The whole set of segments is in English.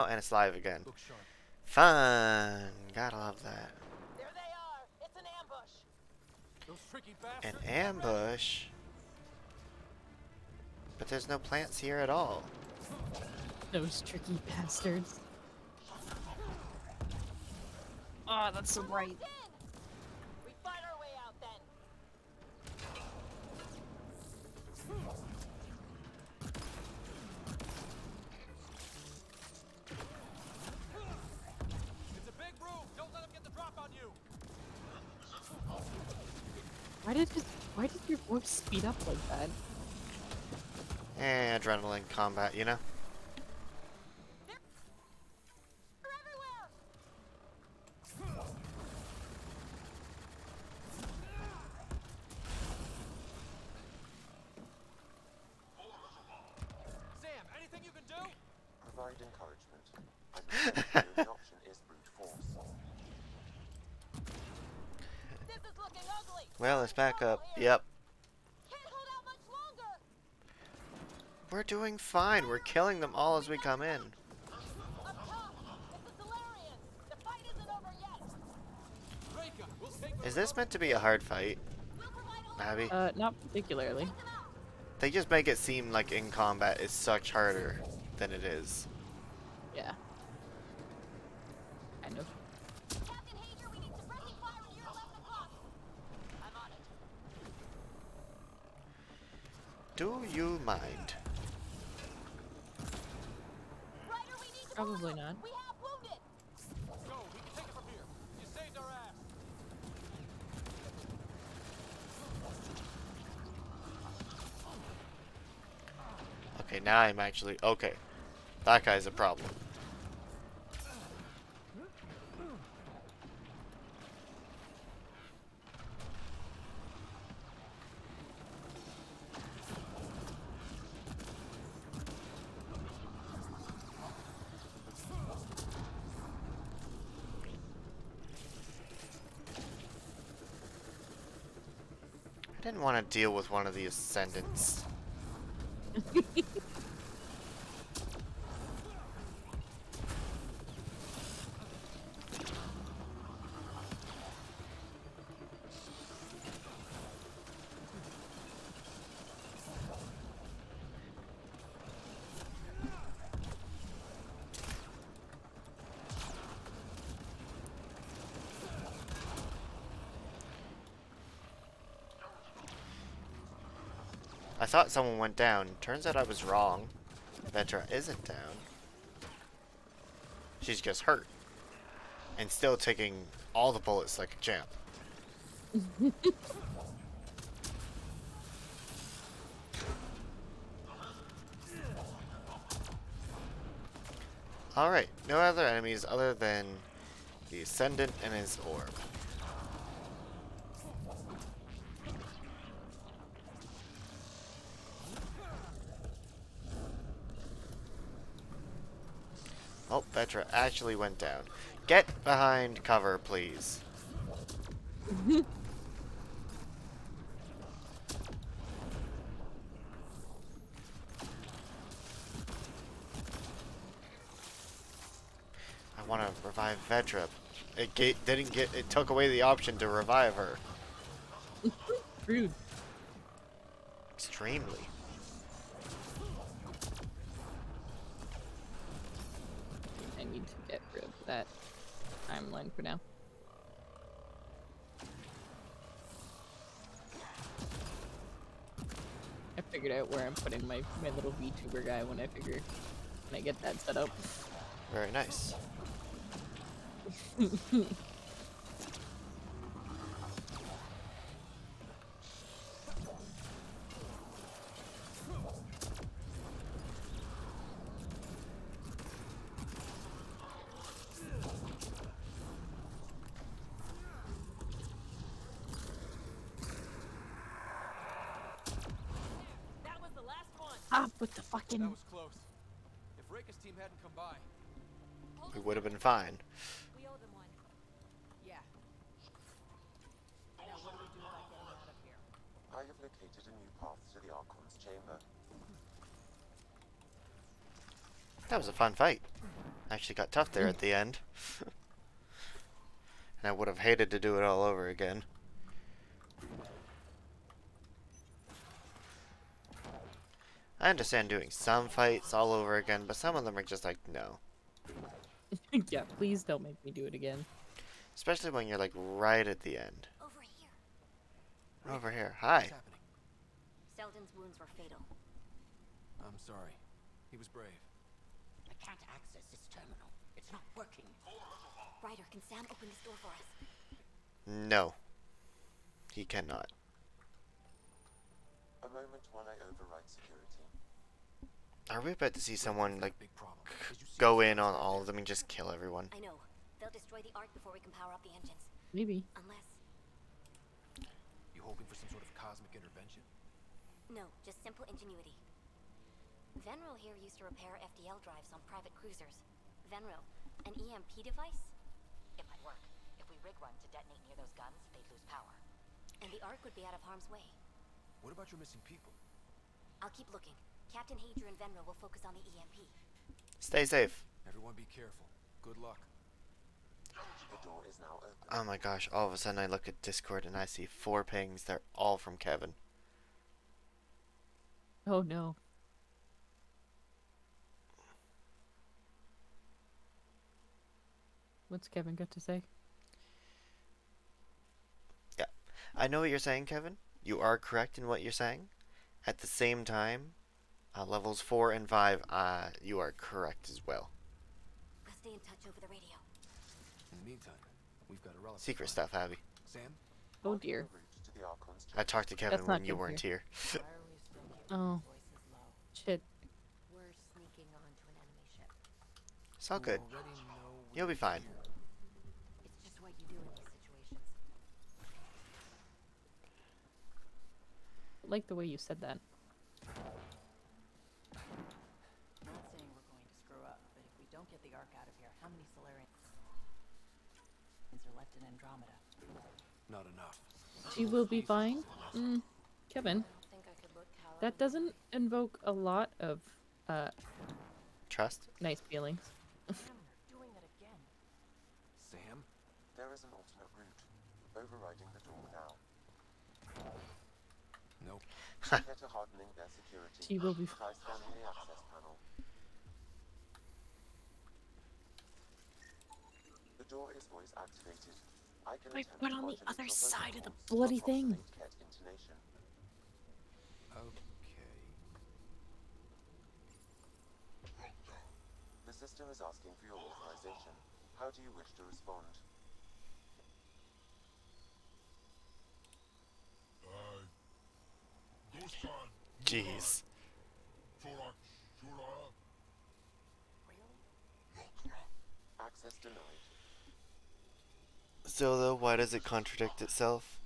Oh, and it's live again. Look sharp. Fun. Gotta love that. There they are. It's an ambush. Those tricky An bastards. ambush? But there's no plants here at all. Those tricky bastards. Oh, that's so bright. We fight our way out then. It's a big room. Don't let them get the drop on you. Why did your voice speed up like that? Adrenaline combat, you know? They're everywhere. Sam, anything you can do? Provide encouragement. The only option is brute force. This is looking ugly. Well, let's back up. Here. Yep. Can't hold out much longer. We're doing fine. We're killing them all as we come in. Up top, it's the Solarian. The fight isn't over yet. Reka, we'll take those Is this out. meant to be a hard fight, We'll provide Abby? Not particularly. them out. They just make it seem like in combat is such harder than it is. Yeah. Kind of. Captain Hager, we need suppressing fire near 11 o'clock. I'm on it. Do you mind? Ryder, we need to Probably follow. not. We have wounded. Go. We can take it from here. You saved our ass. Okay, now I'm actually... Okay. That guy's a problem. I didn't want to deal with one of the Ascendants. I thought someone went down. Turns out I was wrong. Vetra isn't down. She's just hurt. And still taking all the bullets like a champ. Alright, no other enemies other than the Ascendant and his orb. Oh, Vetra actually went down. Get behind cover, please. I want to revive Vetra. It took away the option to revive her. Rude. Extremely. I need to get rid of that timeline for now. I figured out where I'm putting my little VTuber guy when I get that set up. Very nice. That was the last one. Stop with the That fucking. was close. If Reka's team hadn't come by. We would have been fine. We owe them one. Yeah. Now what do we do about getting out of here? I have located a new path to the Archon's chamber. That was a fun fight. Actually got tough there at the end. And I would have hated to do it all over again. I understand doing some fights all over again, but some of them are just like, no. Yeah, please don't make me do it again. Especially when you're like right at the end. Over here. Over here. Hi. What's happening? Selden's wounds were fatal. I'm sorry. He was brave. I can't access this terminal. It's not working. Ryder, can Sam open this door for us? No. He cannot. A moment when I override security. Are we about to see someone like Big problem. Did you see go the in on fires all out of them and just kill everyone? I know. They'll destroy the Ark before we can power up the engines. Maybe. Unless... there? You hoping for some sort of cosmic intervention? No, just simple ingenuity. Venril here used to repair FDL drives on private cruisers. Venril, an EMP device? It might work. If we rig one to detonate near those guns, they'd lose power. And the Ark would be out of harm's way. What about your missing people? I'll keep looking. Captain Hadrian and Venril will focus on the EMP. Stay safe. Everyone be careful. Good luck. The door is now open. Oh my gosh, all of a sudden I look at Discord and I see 4 pings. They're all from Kevin. Oh no. What's Kevin got to say? Yeah. I know what you're saying, Kevin. You are correct in what you're saying. At the same time, levels 4 and 5, you are correct as well. We'll stay in touch over the radio. In the meantime, we've got a relative. Secret to stuff, Abby. find. Sam? Oh Marking dear. the route to the Archon's I talked to Kevin That's not when you good weren't here. Why are we still keeping Oh. our voices low? Shit. We're sneaking onto an enemy ship. It's all You good. already know You'll be we're fine. here. It's just what you do in these situations. I like the way you said that. Not saying we're going to screw up, but if we don't get the Ark out of here, how many Solarians are left in Andromeda? Not enough. She will be fine. Kevin, I don't think I could look Callum that doesn't invoke a lot of Trust? nice feelings. Damn, they're doing it again. Sam? There is an alternate route. Overriding the door now. Nope. Get to hardening their security. She will be Try scanning the access panel. The door is voice activated. I can My attempt foot to on the modulate other your side of the vocals to bloody thing. approximate Ket intonation. Okay. The system is asking for your authorization. How do you wish to respond? Jeez. Access denied. So though, why does it contradict itself?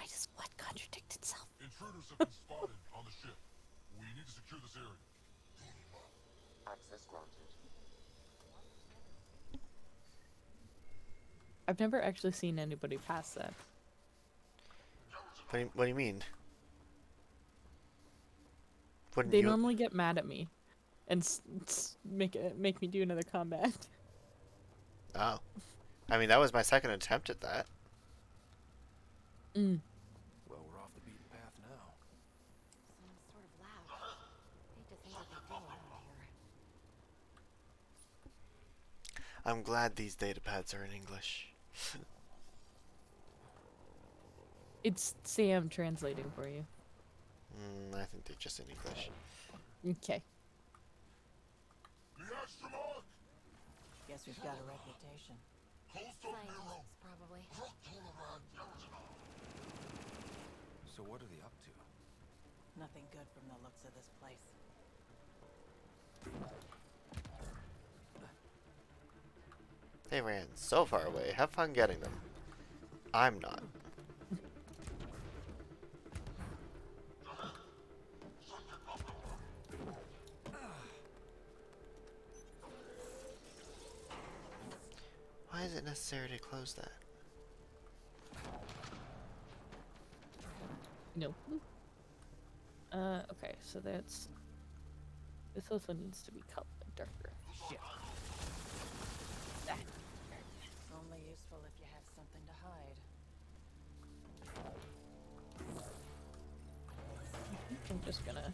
I just what contradict itself? Intruders have been spotted on the ship. We need to secure this area. Access granted. I've never actually seen anybody pass that. What do you mean? Wouldn't They you? normally get mad at me and make me do another combat. Oh. I mean, that was my second attempt at that. Mm. Well, we're off the beaten path now. Sounds sort of loud. Hate to think what they do around here. I'm glad these data pads are in English. It's Sam translating for you. I think they're just in English. Okay. The astromark! Guess we've got a reputation. Coastal Bureau! Scientists, probably. So what are they up to? Nothing good from the looks of this place. They ran so far away. Have fun getting them. I'm not. Why is it necessary to close that? No. Okay, so that's... This also needs to be colored. darker. Shit. Ah. It's only useful if you have something to hide. I'm just gonna.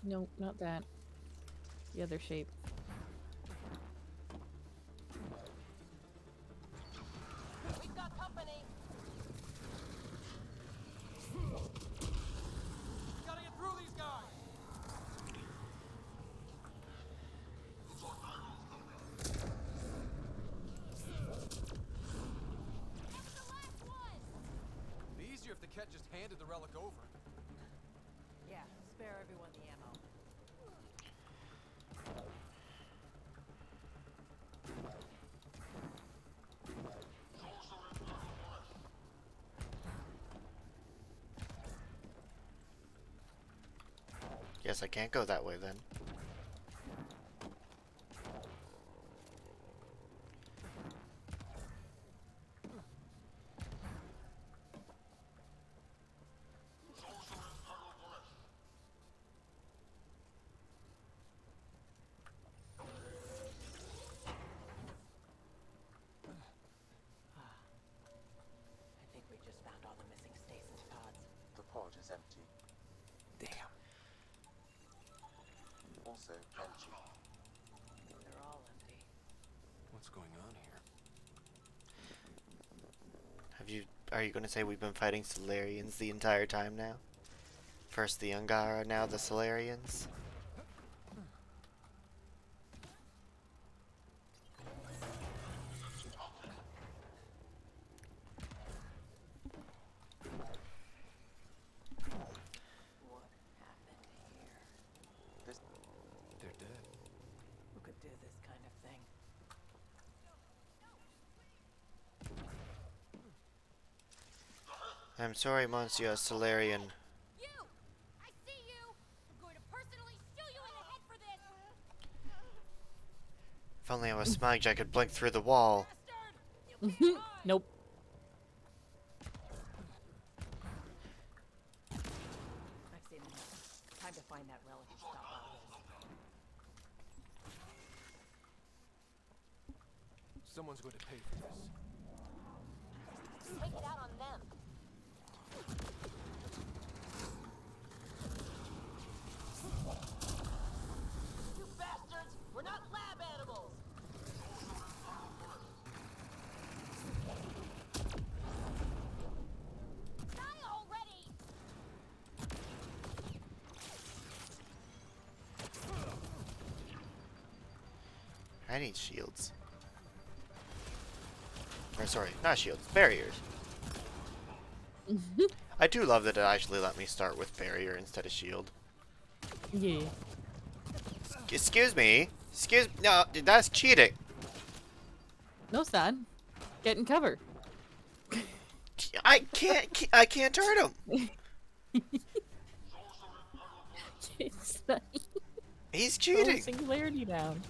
Nope, not that. The other shape. We've got company. Gotta get through these guys! Be easier if the Ket just handed the relic over. Yeah, spare everyone the ammo. Guess I can't go that way then. I think we just found all the missing stasis pods. The pod is empty. Damn. Also empty. They're all empty. What's going on here? Are you gonna say we've been fighting Solarians the entire time now? First the Ungara, now the Solarians? What happened here? They're dead. Who could do this kind of thing? I'm sorry, Monsieur Solarian. You! I see you! I'm going to personally shoot you in the head for this! If only I was smudged, I could blink through the wall. Nope. I've seen enough. Time to find that relic and stop all this. Someone's going to pay for this. Take it out on them. You bastards! We're not lab animals! Die already! I need shields. Or sorry, not shields, barriers. I do love that it actually let me start with barrier instead of shield. Yeah. Excuse me. No, that's cheating. No, son. Get in cover. I can't hurt him. It's not. He's Slow cheating. singularity down.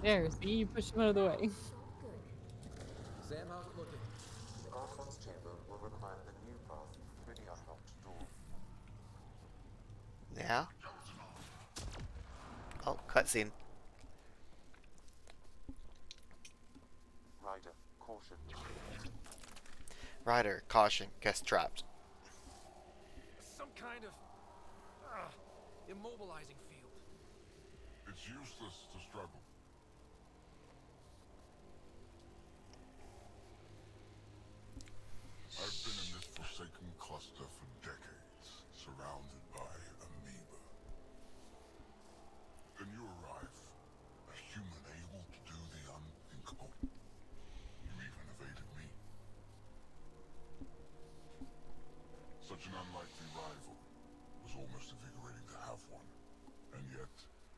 There, see, you pushed him out of the way. Sam, how's it looking? The Archon's chamber will require the new path through the unlocked door. Yeah. Oh, cutscene. Ryder, caution. Ryder, caution, gets trapped. Some kind of immobilizing field. It's useless to struggle. I've been in this forsaken cluster for decades, surrounded by amoeba. Then you arrive, a human able to do the unthinkable. You even evaded me. Such an unlikely rival. Was almost invigorating to have one. And yet,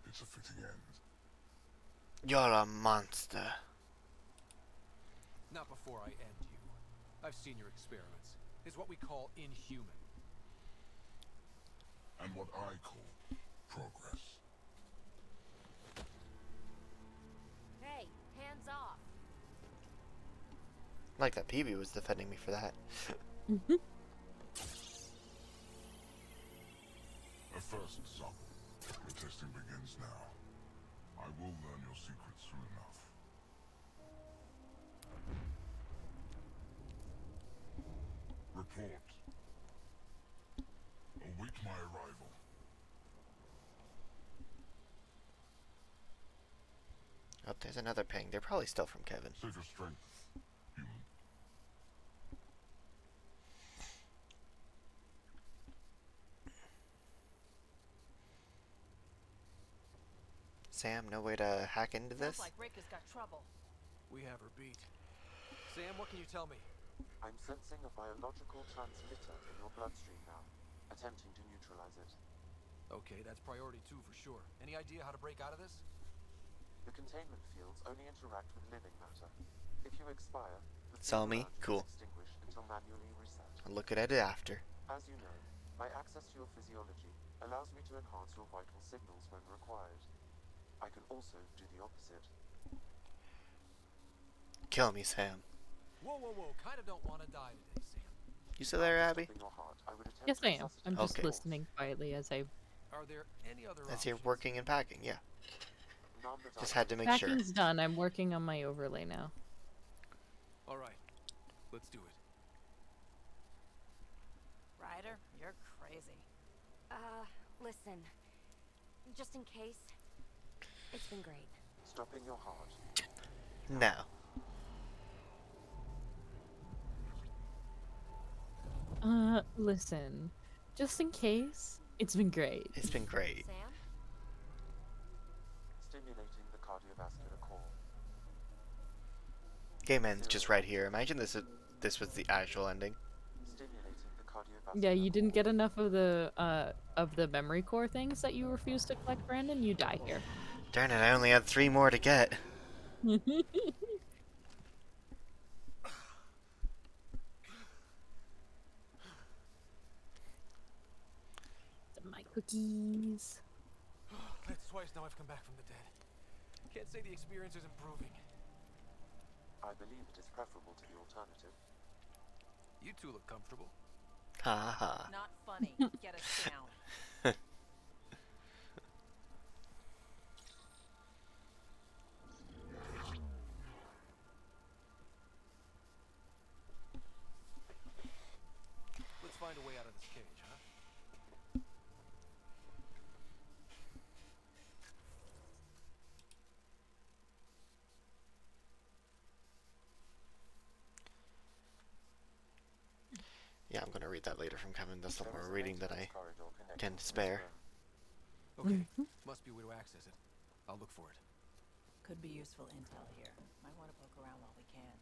it's a fitting end. You're a monster. Not before I end you. I've seen your experiments. It's what we call inhuman. And what I call progress. like that PB was defending me for that. A first sample. The testing begins now. I will learn your secrets soon enough. Report. Await my arrival. Oh, there's another ping. They're probably still from Kevin. Save your strength, human. Sam, no way to hack into this? Sounds like Rick has got trouble. We have her beat. Sam, what can you tell me? I'm sensing a biological transmitter in your bloodstream now, attempting to neutralize it. Okay, that's priority 2 for sure. Any idea how to break out of this? The containment fields only interact with living matter. If you expire, the Sell field me? around you Cool. is extinguished until manually reset. I'll look at it after. As you know, my access to your physiology allows me to enhance your vital signals when required. I can also do the opposite. Kill me, Sam. Whoa, whoa, whoa. Kinda don't want to die today, Sam. You still there, Abby? Stopping your heart, I would attempt Yes, to I am. I'm just Okay. listening quietly as I. Are there any other As you're options? working and packing, yeah. None that Just I had to make sure. Packing's done. I'm working on my overlay now. All right, let's do it. Ryder, you're crazy. Listen. Just in case. It's been great. Stopping your heart. Now. Listen. Just in case, it's been great. It's been great. Sam? Stimulating the cardiovascular core. Game ends just right here. Imagine this was the actual ending. Stimulating the cardiovascular Yeah, you didn't core. get enough of the memory core things that you refused to collect, Brandon. You die here. Darn it, I only had 3 more to get. My cookies. That's twice now I've come back from the dead. Can't say the experience is improving. I believe it is preferable to the alternative. You two look comfortable. Ha ha. Not funny. Get us down. Let's find a way out of this cage, huh? Yeah, I'm gonna read that later from Kevin. That's the There more is a reading that I maintenance corridor connecting can to this spare. room. Okay, must be a way to access it. I'll look for it. Could be useful intel here. Might want to poke around while we can.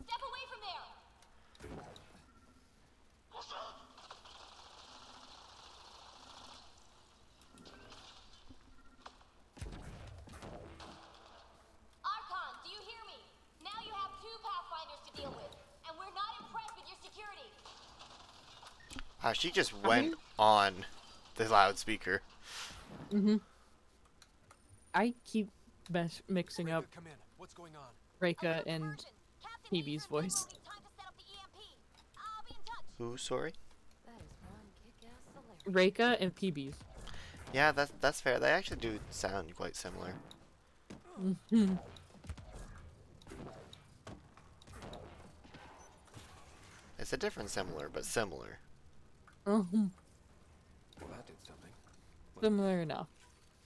Step away from there! Archon, do you hear me? Now you have 2 Pathfinders to deal with, and we're not impressed with your security. She just went on the loudspeaker. I keep mixing Rika, up come in. What's going on? Reika Alert and version. Captain PB's Major voice. downloading time to set up the EMP. I'll be in touch. Who, sorry? That is one kick-ass celebrity. Reika and PB's. Yeah, that's fair. They actually do sound quite similar. It's a different similar, but similar. Well, that did something. Similar enough.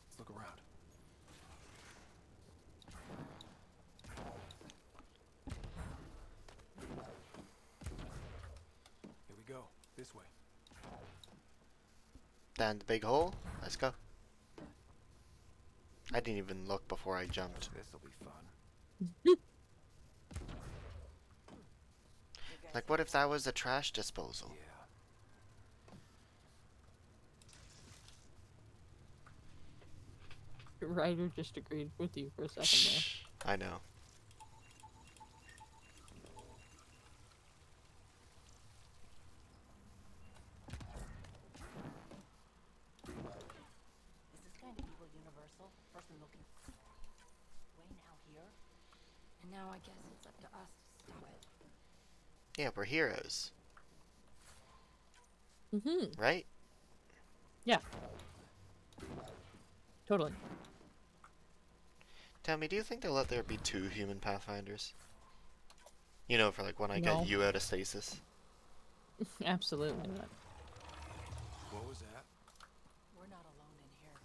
Let's look around. Here we go. This way. Down the big hole. Let's go. I didn't even look before I jumped. This'll be fun. Like, what if that was a trash disposal? Yeah. Ryder just agreed with you for a second I know. Is this kind of evil universal? Person looking. here. And now I guess it's up to us to stop it. Yeah, we're heroes, Mm-hmm. right? Yeah. Totally. Tell me, do you think they'll let there be 2 human Pathfinders? You know, for like when I No. get you out of stasis. Absolutely not. What was that? We're not alone in here.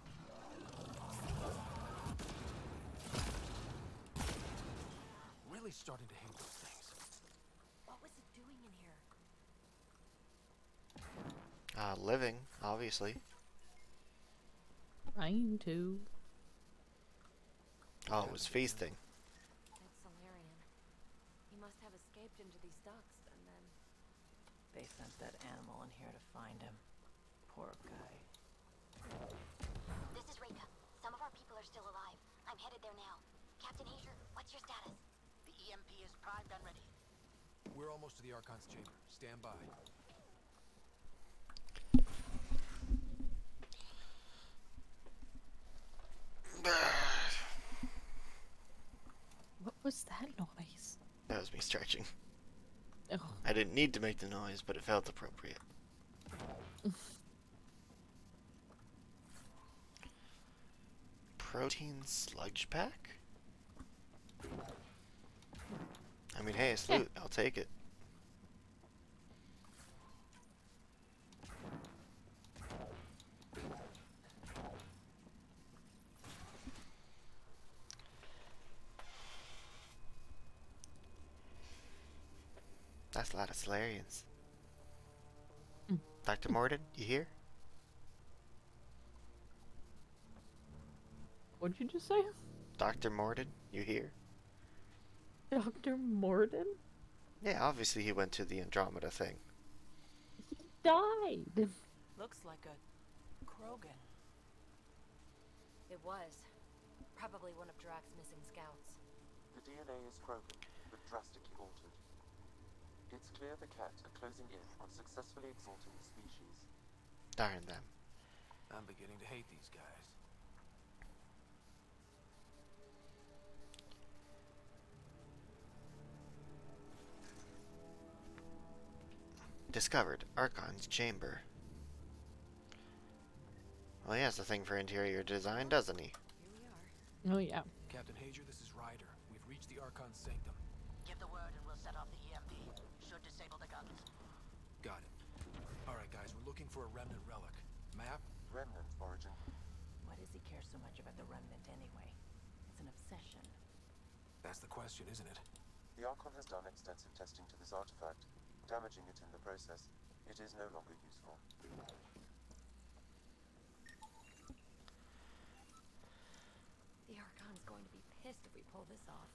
Really starting to hate those things. What was it doing in here? Living, obviously. Trying to. Oh, it was feasting. That's Solarian. He must have escaped into these ducts, and then... They sent that animal in here to find him. Poor guy. This is Reka. Some of our people are still alive. I'm headed there now. Captain Hager, what's your status? The EMP is primed and ready. We're almost to the Archon's chamber. Stand by. What was that noise? That was me stretching. Oh. I didn't need to make the noise, but it felt appropriate. Protein sludge pack? I mean, hey, it's loot. I'll take it. That's a lot of Solarians. Dr. Morden, you here? What'd you just say? Dr. Morden, you here? Dr. Morden? Yeah, obviously he went to the Andromeda thing. He died. Looks like a Krogan. It was. Probably one of Drax's missing scouts. The DNA is Krogan, but drastically altered. It's clear the Cat are closing in on successfully exalting the species. Darn them. I'm beginning to hate these guys. Discovered Archon's chamber. Well, he has a thing for interior design, doesn't he? Here we are. Oh yeah. Captain Hager, this is Ryder. We've reached the Archon's sanctum. Give the word and we'll set off the EMP. Should disable the guns. Got it. Alright guys, we're looking for a remnant relic. Map? Remnant origin. Why does he care so much about the remnant anyway? It's an obsession. That's the question, isn't it? The Archon has done extensive testing to this artifact, damaging it in the process. It is no longer useful. The Archon's going to be pissed if we pull this off.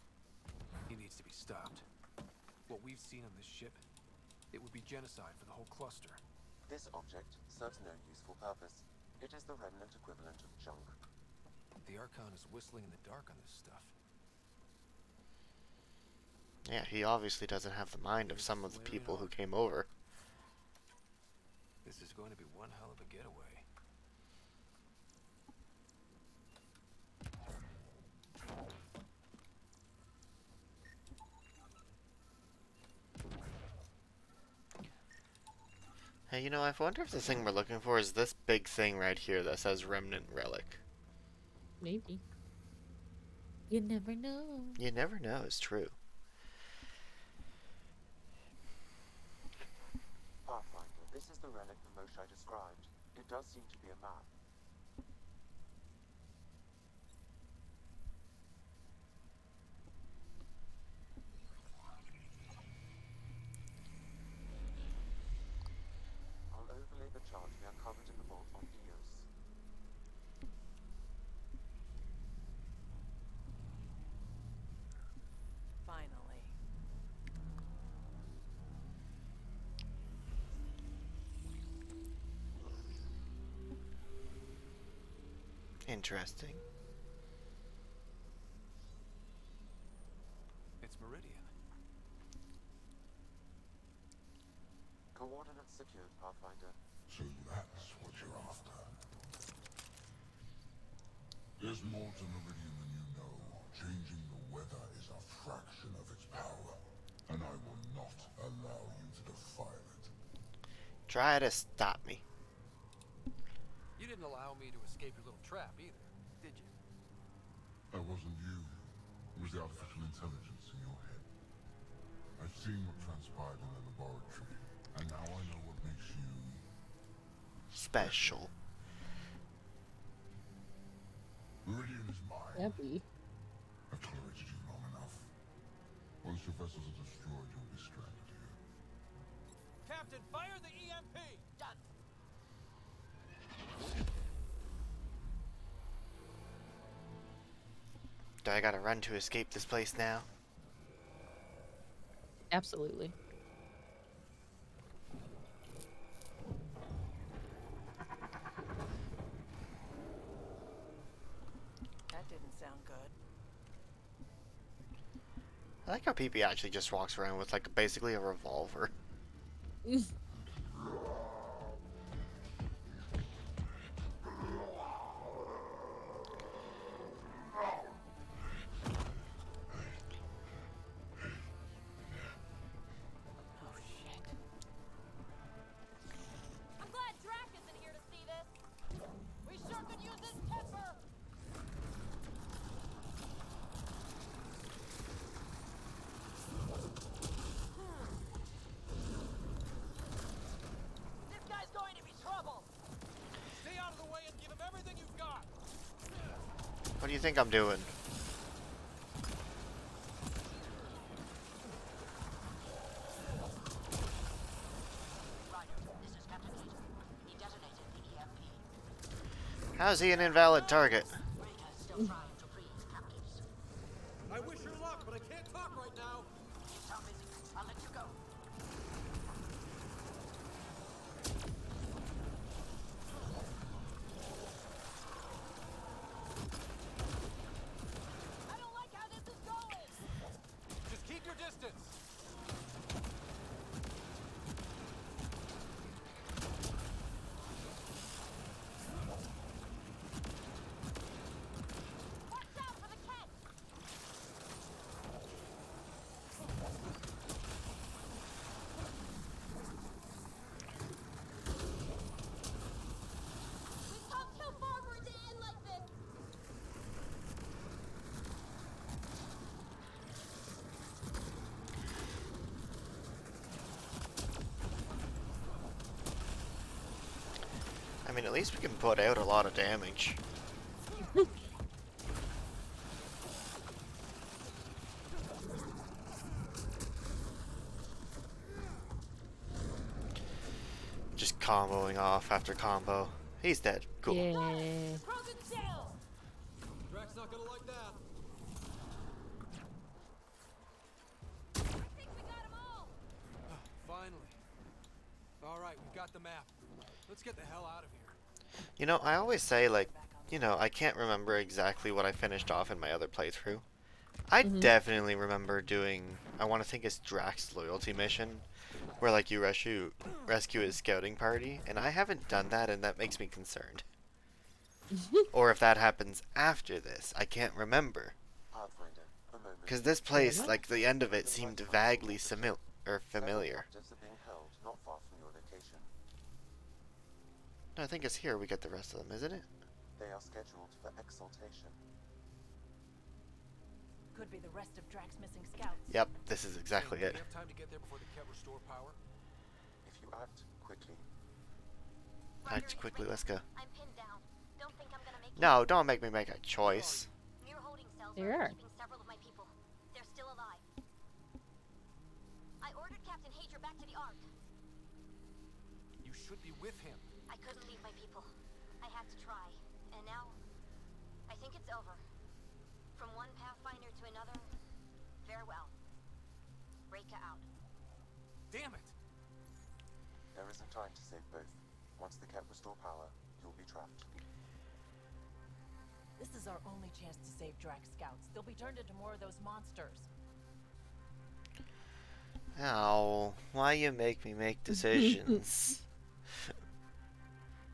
He needs to be stopped. What we've seen on this ship, it would be genocide for the whole cluster. This object serves no useful purpose. It is the remnant equivalent of junk. The Archon is whistling in the dark on this stuff. Yeah, he obviously doesn't have the mind of some of the people who came over. This is going to be one hell of a getaway. Hey, you know, I wonder if the thing we're looking for is this big thing right here that says Remnant Relic. Maybe. You never know. You never know, it's true. Pathfinder, this is the relic the Moshae described. It does seem to be a map. I'll overlay the chart we uncovered in the vault on Eos. Finally. Interesting. It's Meridian. Coordinates secured, Pathfinder. So that's what you're after. There's more to Meridian than you know, changing the weather is a fraction of its power, and I will not allow you to defile it. Try to stop me. You didn't allow me to escape your little trap either, did you? That wasn't you. It was the artificial intelligence in your head. I've seen what transpired in the laboratory, and now I know what makes you Special. Meridian is mine. Happy. I've tolerated you long enough. Once your vessels are destroyed, you'll be stranded here. Captain, fire the EMP! Done. Do I gotta run to escape this place now? Absolutely. That didn't sound good. I like how PP actually just walks around with like basically a revolver. Oh shit. I'm glad Drac isn't here to see this. We sure could use his temper. This guy's going to be trouble. Stay out of the way and give him everything you've got! What do you think I'm doing? Ryder, this is Captain Cater. He detonated the EMP. How's he an invalid target? Breaker's still trying to free his captives. I wish her luck, but I can't talk right now! You sound busy. I'll let you go. I don't like how this is going. Just keep your distance! Watch out for the cat. We've come too far for it to end like this. I mean, at least we can put out a lot of damage. Just comboing off after combo. He's dead. Cool. Yeah. Krogan's down. Drac's not gonna like that. I think we got them all. Finally. Alright, we've got the map. Let's get the hell out of here. You know, I always say, like, you know, I can't remember exactly what I finished off in my other playthrough. I definitely remember doing, I want to think it's Drac's loyalty mission, where, like, you rescue his scouting party, and I haven't done that, and that makes me concerned. Or if that happens after this, I can't remember. Pathfinder, a moment. Because this place, like, the end of it seemed vaguely familiar. Several captives are being held not far from your location. No, I think it's here we get the rest of them, isn't it? They are scheduled for exaltation. Could be the rest of Drax's missing scouts. Yep, this is exactly Do it. we have time to get there before the Kev restore power? If you act quickly, Act quickly, let's go. I'm pinned down. Don't think I'm gonna make it. No, don't make me make a choice. Near holding cells There are are. keeping several of my people. They're still alive. I ordered Captain Hager back to the Ark. You should be with him. I couldn't leave my people. I had to try. And now, I think it's over. From one Pathfinder to another, farewell. Reka out. Damn it! there isn't time to save both. Once the Ket restore power, you'll be trapped. This is our only chance to save Drax scouts. They'll be turned into more of those monsters. Ow, why you make me make decisions?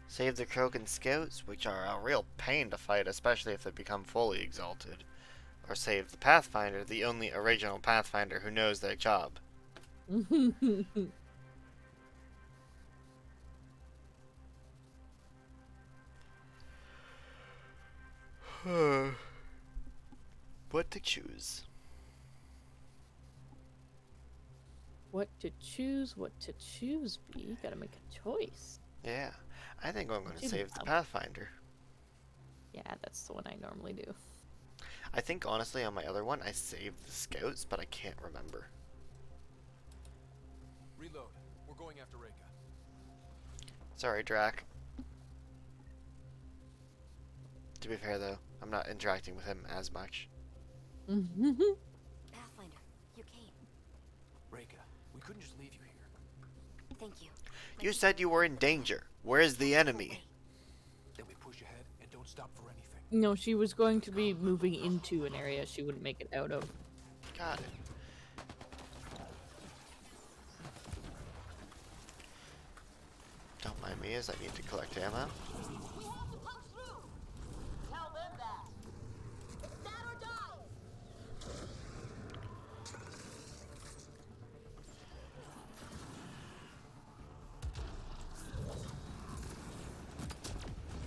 Save the Krogan scouts, which are a real pain to fight, especially if they become fully exalted. or save the Pathfinder, the only original Pathfinder who knows their job. What to choose? What to choose? What to choose? B. Gotta make a choice. Yeah, I think I'm going to Choose save the a- Pathfinder. Yeah, that's the one I normally do. I think honestly on my other one I saved the Scouts, but I can't remember. Reload. We're going after Reika. Sorry, Drac. To be fair though, I'm not interacting with him as much. Pathfinder, you came. Reika, we couldn't just leave you here. Thank you. You said you were in danger. Where's the enemy? Then we push ahead and don't stop for anything. No, she was going to be moving into an area she wouldn't make it out of. Got it. Don't mind me as I need to collect ammo. We have to punch through. Tell them that. It's that or die.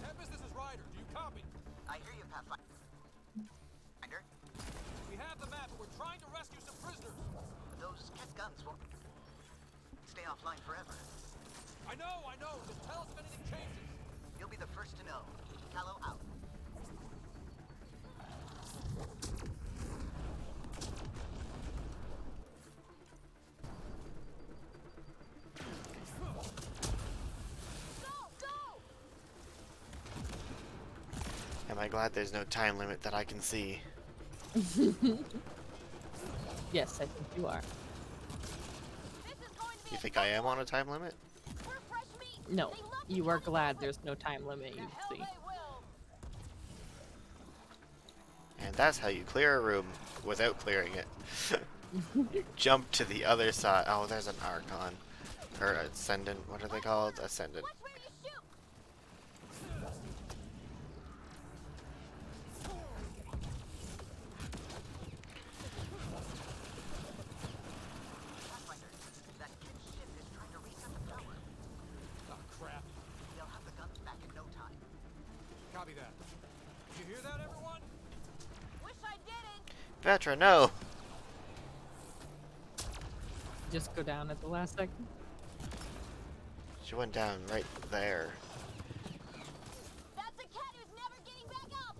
Tempest, this is Ryder. Do you copy? I hear you, Pathfinder. We have the map, and we're trying to rescue some prisoners. Those kit guns won't stay offline forever. I know. Just tell us if anything changes. You'll be the first to know. Tallow out. Am I glad there's no time limit that I can see? Yes, I think you are. You think I am on a time limit? No, you are glad there's no time limit, you see. And that's how you clear a room without clearing it. You jump to the other side. Oh, there's an Archon. Or Ascendant. What are they called? Ascendant. Pathfinder, that kid ship is trying to reset the tower. Oh, crap. They'll have the guns back in no time. Copy that. Did you hear that, everyone? Wish I didn't. Vetra, no! Just go down at the last second. She went down right there. That's a cat who's never getting back up.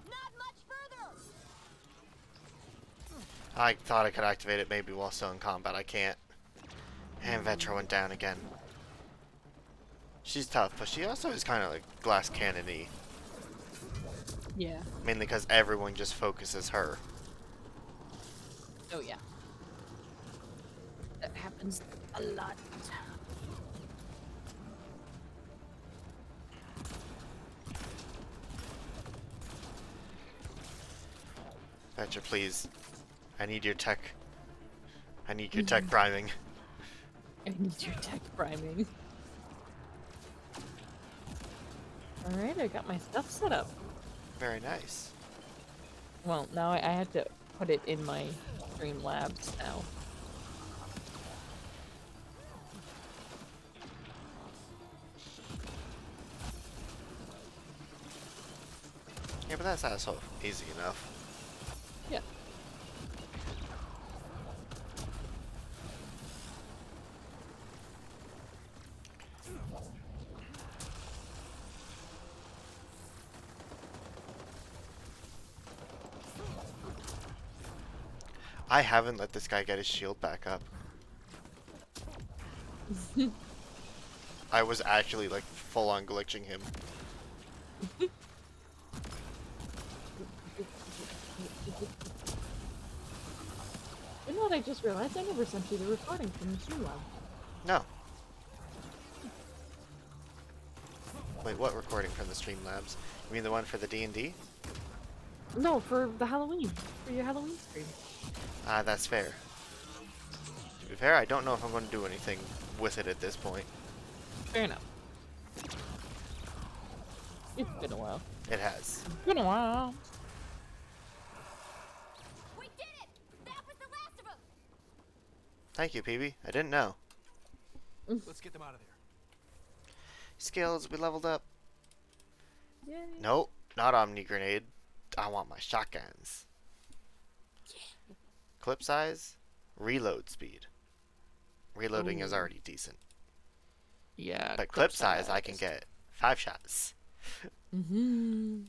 Not much further. I thought I could activate it maybe while still in combat. I can't. And Vetra went down again. She's tough, but she also is kind of like glass cannon-y. Yeah. Mainly because everyone just focuses her. Oh, yeah. That happens a lot. Vetra, please. I need your tech. I need your tech priming. I need your tech priming. Alright, I got my stuff set up. Very nice. Well, now I had to put it in my Streamlabs now. Yeah, but that's also easy enough. Yeah. I haven't let this guy get his shield back up. I was actually like full on glitching him. You know what I just realized? I never sent you the recording from the Streamlab. No. Wait, what recording from the Streamlabs? You mean the one for the D&D? No, for the Halloween. For your Halloween stream. Ah, that's fair. To be fair, I don't know if I'm going to do anything with it at this point. Fair enough. It's been a while. It has. It's been a while. We did it! That was the last of them! Thank you, PB. I didn't know. Let's get them out of there. Skills, we leveled up. Yay. Nope, not Omni Grenade. I want my shotguns. Clip size, reload speed. Reloading is Ooh. already decent. Yeah. But clip size, I can get 5 shots. Mm-hmm.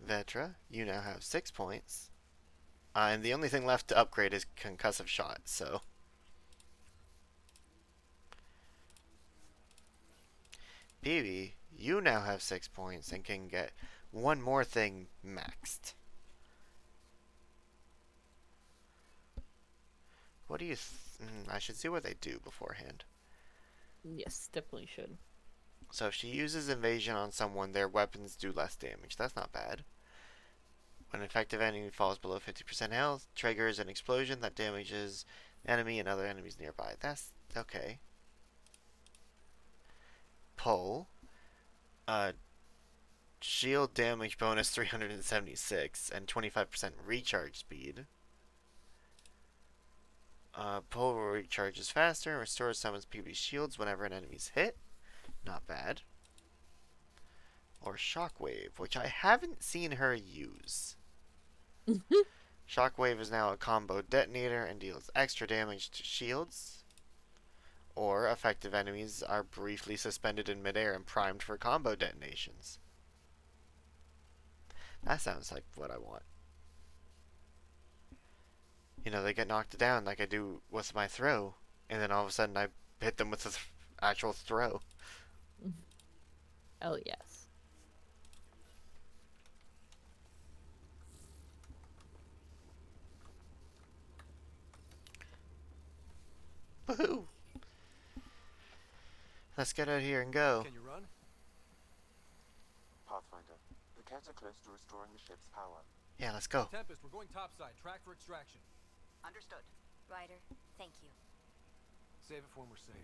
Vetra, you now have 6 points. And the only thing left to upgrade is concussive shot, so. BB, you now have 6 points and can get one more thing maxed. What do you I should see what they do beforehand. Yes, definitely should. So if she uses invasion on someone, their weapons do less damage. That's not bad. When an effective enemy falls below 50% health, triggers an explosion that damages enemy and other enemies nearby. That's okay. Pull. Shield damage bonus 376 and 25% recharge speed. Pull recharges faster and restores summons PB shields whenever an enemy's hit. Not bad. Or Shockwave, which I haven't seen her use. Shockwave is now a combo detonator and deals extra damage to shields. Or effective enemies are briefly suspended in midair and primed for combo detonations. That sounds like what I want. You know, they get knocked down like I do with my throw, and then all of a sudden I hit them with the actual throw. Oh, yes. Woohoo! Let's get out of here and go. Can you run? Pathfinder, the Kett are close to restoring the ship's power. Yeah, let's go. Tempest, we're going topside. Track for extraction. Understood. Ryder, thank you. Save it for when we're safe.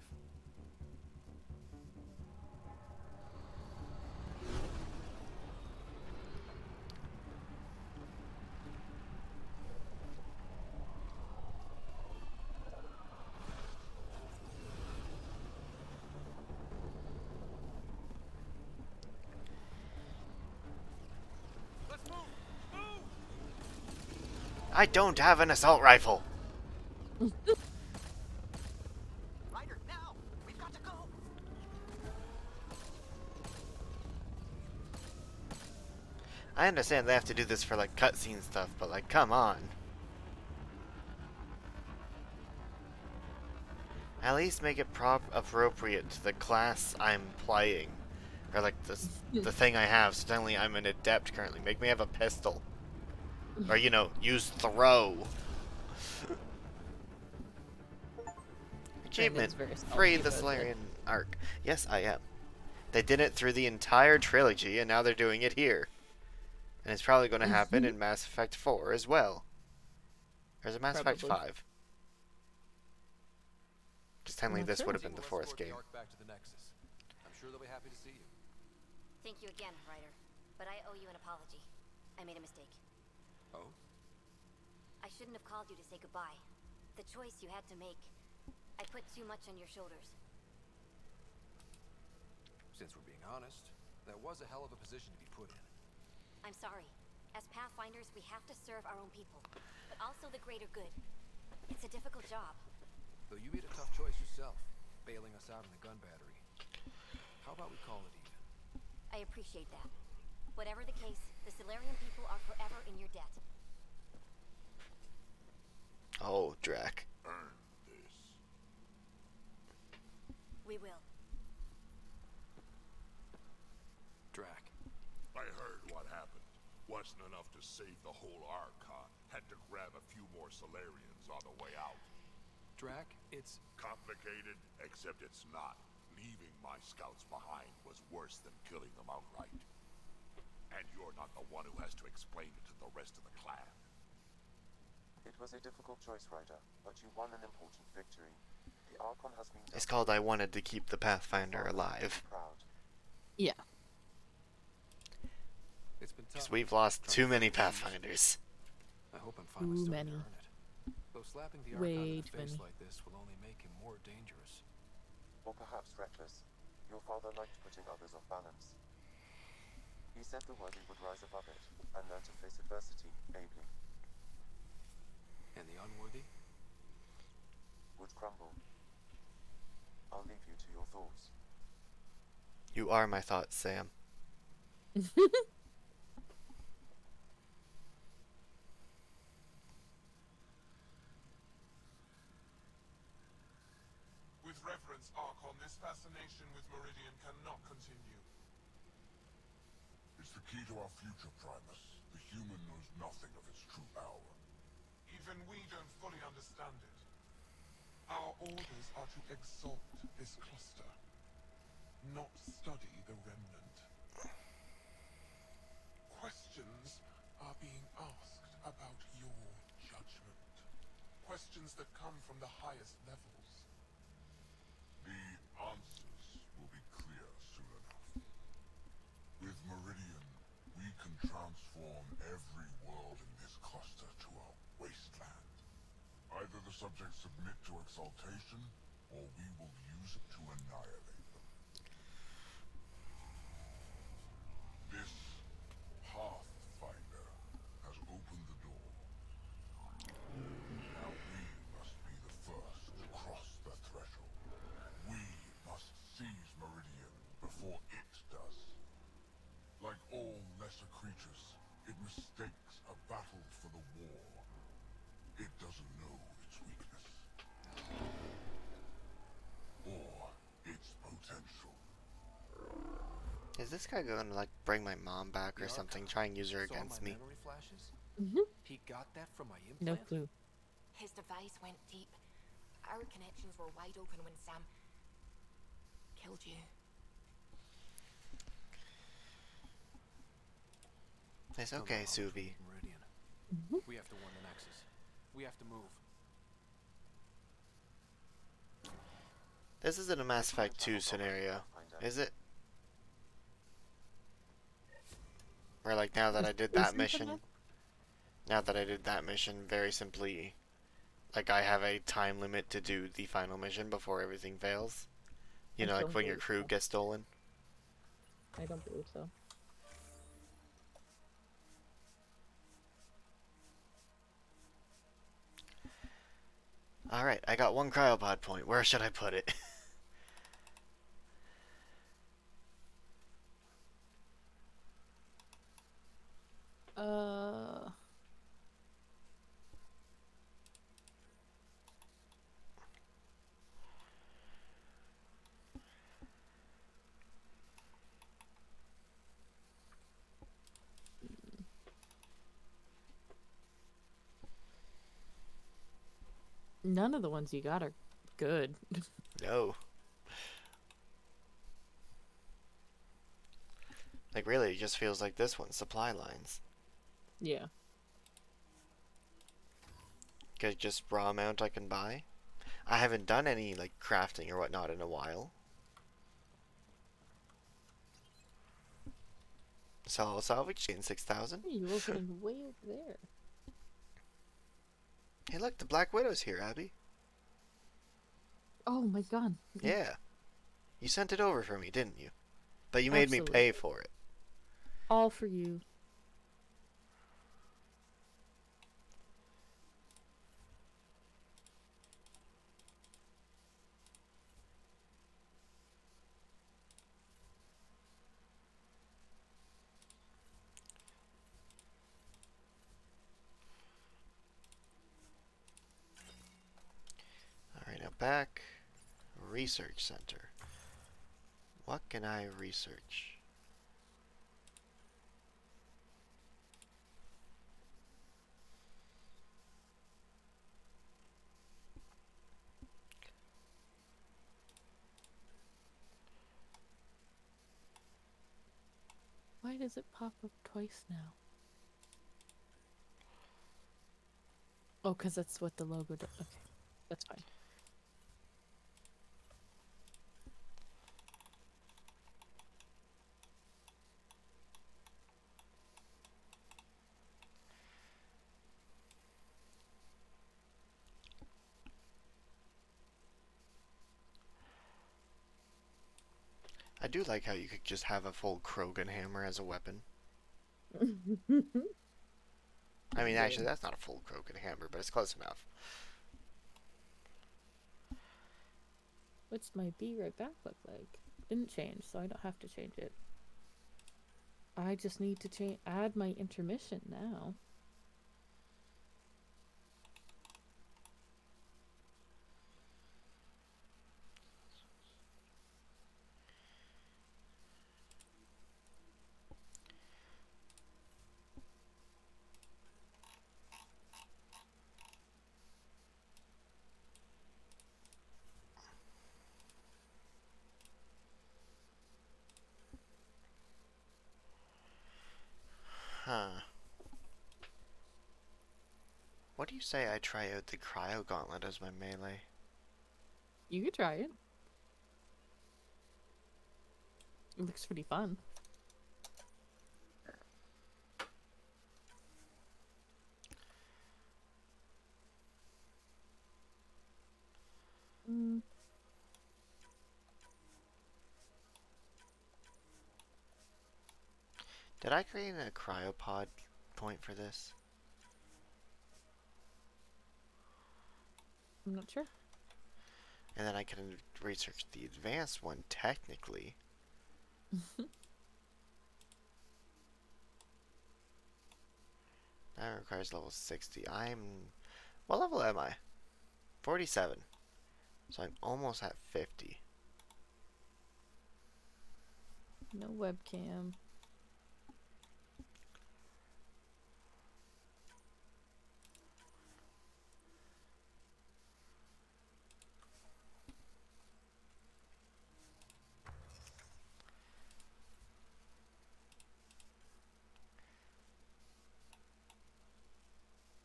Let's move! Move! I don't have an assault rifle. Ryder, now! We've got to go! I understand they have to do this for like cutscene stuff, but like, come on. At least make it appropriate to the class I'm playing, or like the thing I have. Suddenly, I'm an adept currently. Make me have a pistol, or you know, use throw. Achievement: very salty free the about it. Solarian Arc. Yes, I am. They did it through the entire trilogy, and now they're doing it here. And it's probably going to happen in Mass Effect 4 as well. Or is it Mass Effect Probably. 5? Just technically, Not this sure. would have been Team the will 4th escort the game. Ark back to the Nexus. I'm sure they'll be happy to see you. Thank you again, Ryder. But I owe you an apology. I made a mistake. Oh? I shouldn't have called you to say goodbye. The choice you had to make. I put too much on your shoulders. Since we're being honest, that was a hell of a position to be put in. I'm sorry. As Pathfinders, we have to serve our own people, but also the greater good. It's a difficult job. Though you made a tough choice yourself, bailing us out in the gun battery. How about we call it even? I appreciate that. Whatever the case, the Solarian people are forever in your debt. Oh, Drac. Earn this. We will. Drac. I heard what happened. Wasn't enough to save the whole Archon. Had to grab a few more Solarians on the way out. Drac, it's... Complicated, except it's not. leaving my scouts behind was worse than killing them outright. And you're not the one who has to explain it to the rest of the clan. It was a difficult choice, Ryder, but you won an important victory. The Archon has been It's called I Wanted to Keep the Pathfinder Alive. proud. Yeah. It's been tough. Because we've lost too many Pathfinders. I hope I'm finally Too starting many. to earn it. Though slapping the Way Archon in the too face many. like this will only make him more dangerous. Or perhaps reckless. Your father liked putting others off balance. He said the worthy would rise above it and learn to face adversity ably. And the unworthy? Would crumble. I'll leave you to your thoughts. You are my thoughts, Sam. With reverence, Archon, this fascination with Meridian cannot continue. It's the key to our future, Primus. The human knows nothing of its true power. Even we don't fully understand it. Our orders are to exalt this cluster, not study the remnant. Questions are being asked about your judgment. Questions that come from the highest levels. The answers will be clear soon enough. With Meridian, we can transform every world in this cluster to a wasteland. Either the subjects submit to exaltation, or we will use it to annihilate them. This Pathfinder has opened the door. Now we must be the first to cross the threshold. We must seize Meridian before it does. Like all lesser creatures, it mistakes a battle for the war. It doesn't know its weakness. Or its potential. Is this guy going to like bring my mom back or The something? Archon Try and use her saw against my me. memory flashes? Mhm. He got that from my No implant? clue. His device went deep. Our connections were wide open when Sam killed you. It's Don't know okay, how much we Suvi. need Meridian. We have to warn the Nexus. We have to move. This isn't a Mass Effect 2 scenario, is it? Where like now that I did that mission, very simply, like I have a time limit to do the final mission before everything fails. You know, I like don't when your believe crew so. gets stolen. I don't believe so. Alright, I got one cryopod point. Where should I put it? Uh. None of the ones you got are good. No. Like really, it just feels like this one, supply lines. Yeah. Get just raw amount I can buy. I haven't done any like crafting or whatnot in a while. So salvage gain 6,000. Hey, you're opening way over there. Hey look, the Black Widow's here, Abby. Oh my god. Yeah. You sent it over for me, didn't you? But you made me Absolutely. pay for it. All for you. Alright, now back. Research center. What can I research? Why does it pop up twice now? Oh, because that's what the logo does. Okay, that's fine. I do like how you could just have a full Krogan hammer as a weapon. I mean, actually, that's not a full Krogan hammer, but it's close enough. What's my be right back look like? Didn't change, so I don't have to change it. I just need to add my intermission now. Huh. What do you say I try out the Cryo Gauntlet as my melee? You could try it. It looks pretty fun. Mm. Did I create a cryopod point for this? I'm not sure. And then I can research the advanced one, technically. That requires level 60. What level am I? 47. So I'm almost at 50. No webcam.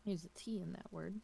There's a T in that word.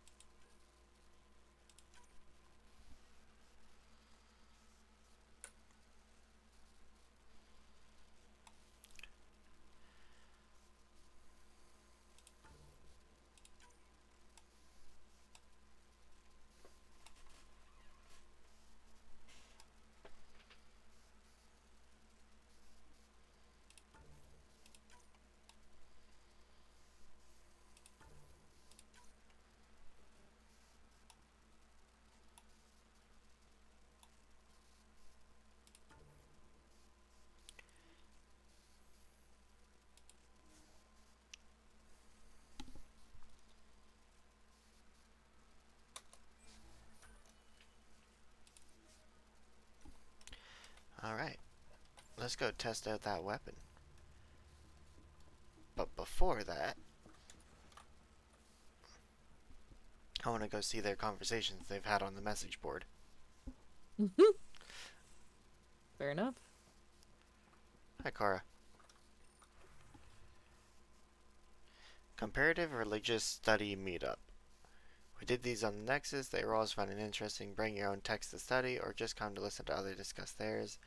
Alright. Let's go test out that weapon. But before that, I want to go see their conversations they've had on the message board. Fair enough. Hi, Cora. Comparative Religious Study Meetup. We did these on the Nexus. They were always fun and interesting. Bring your own text to study or just come to listen to others discuss theirs.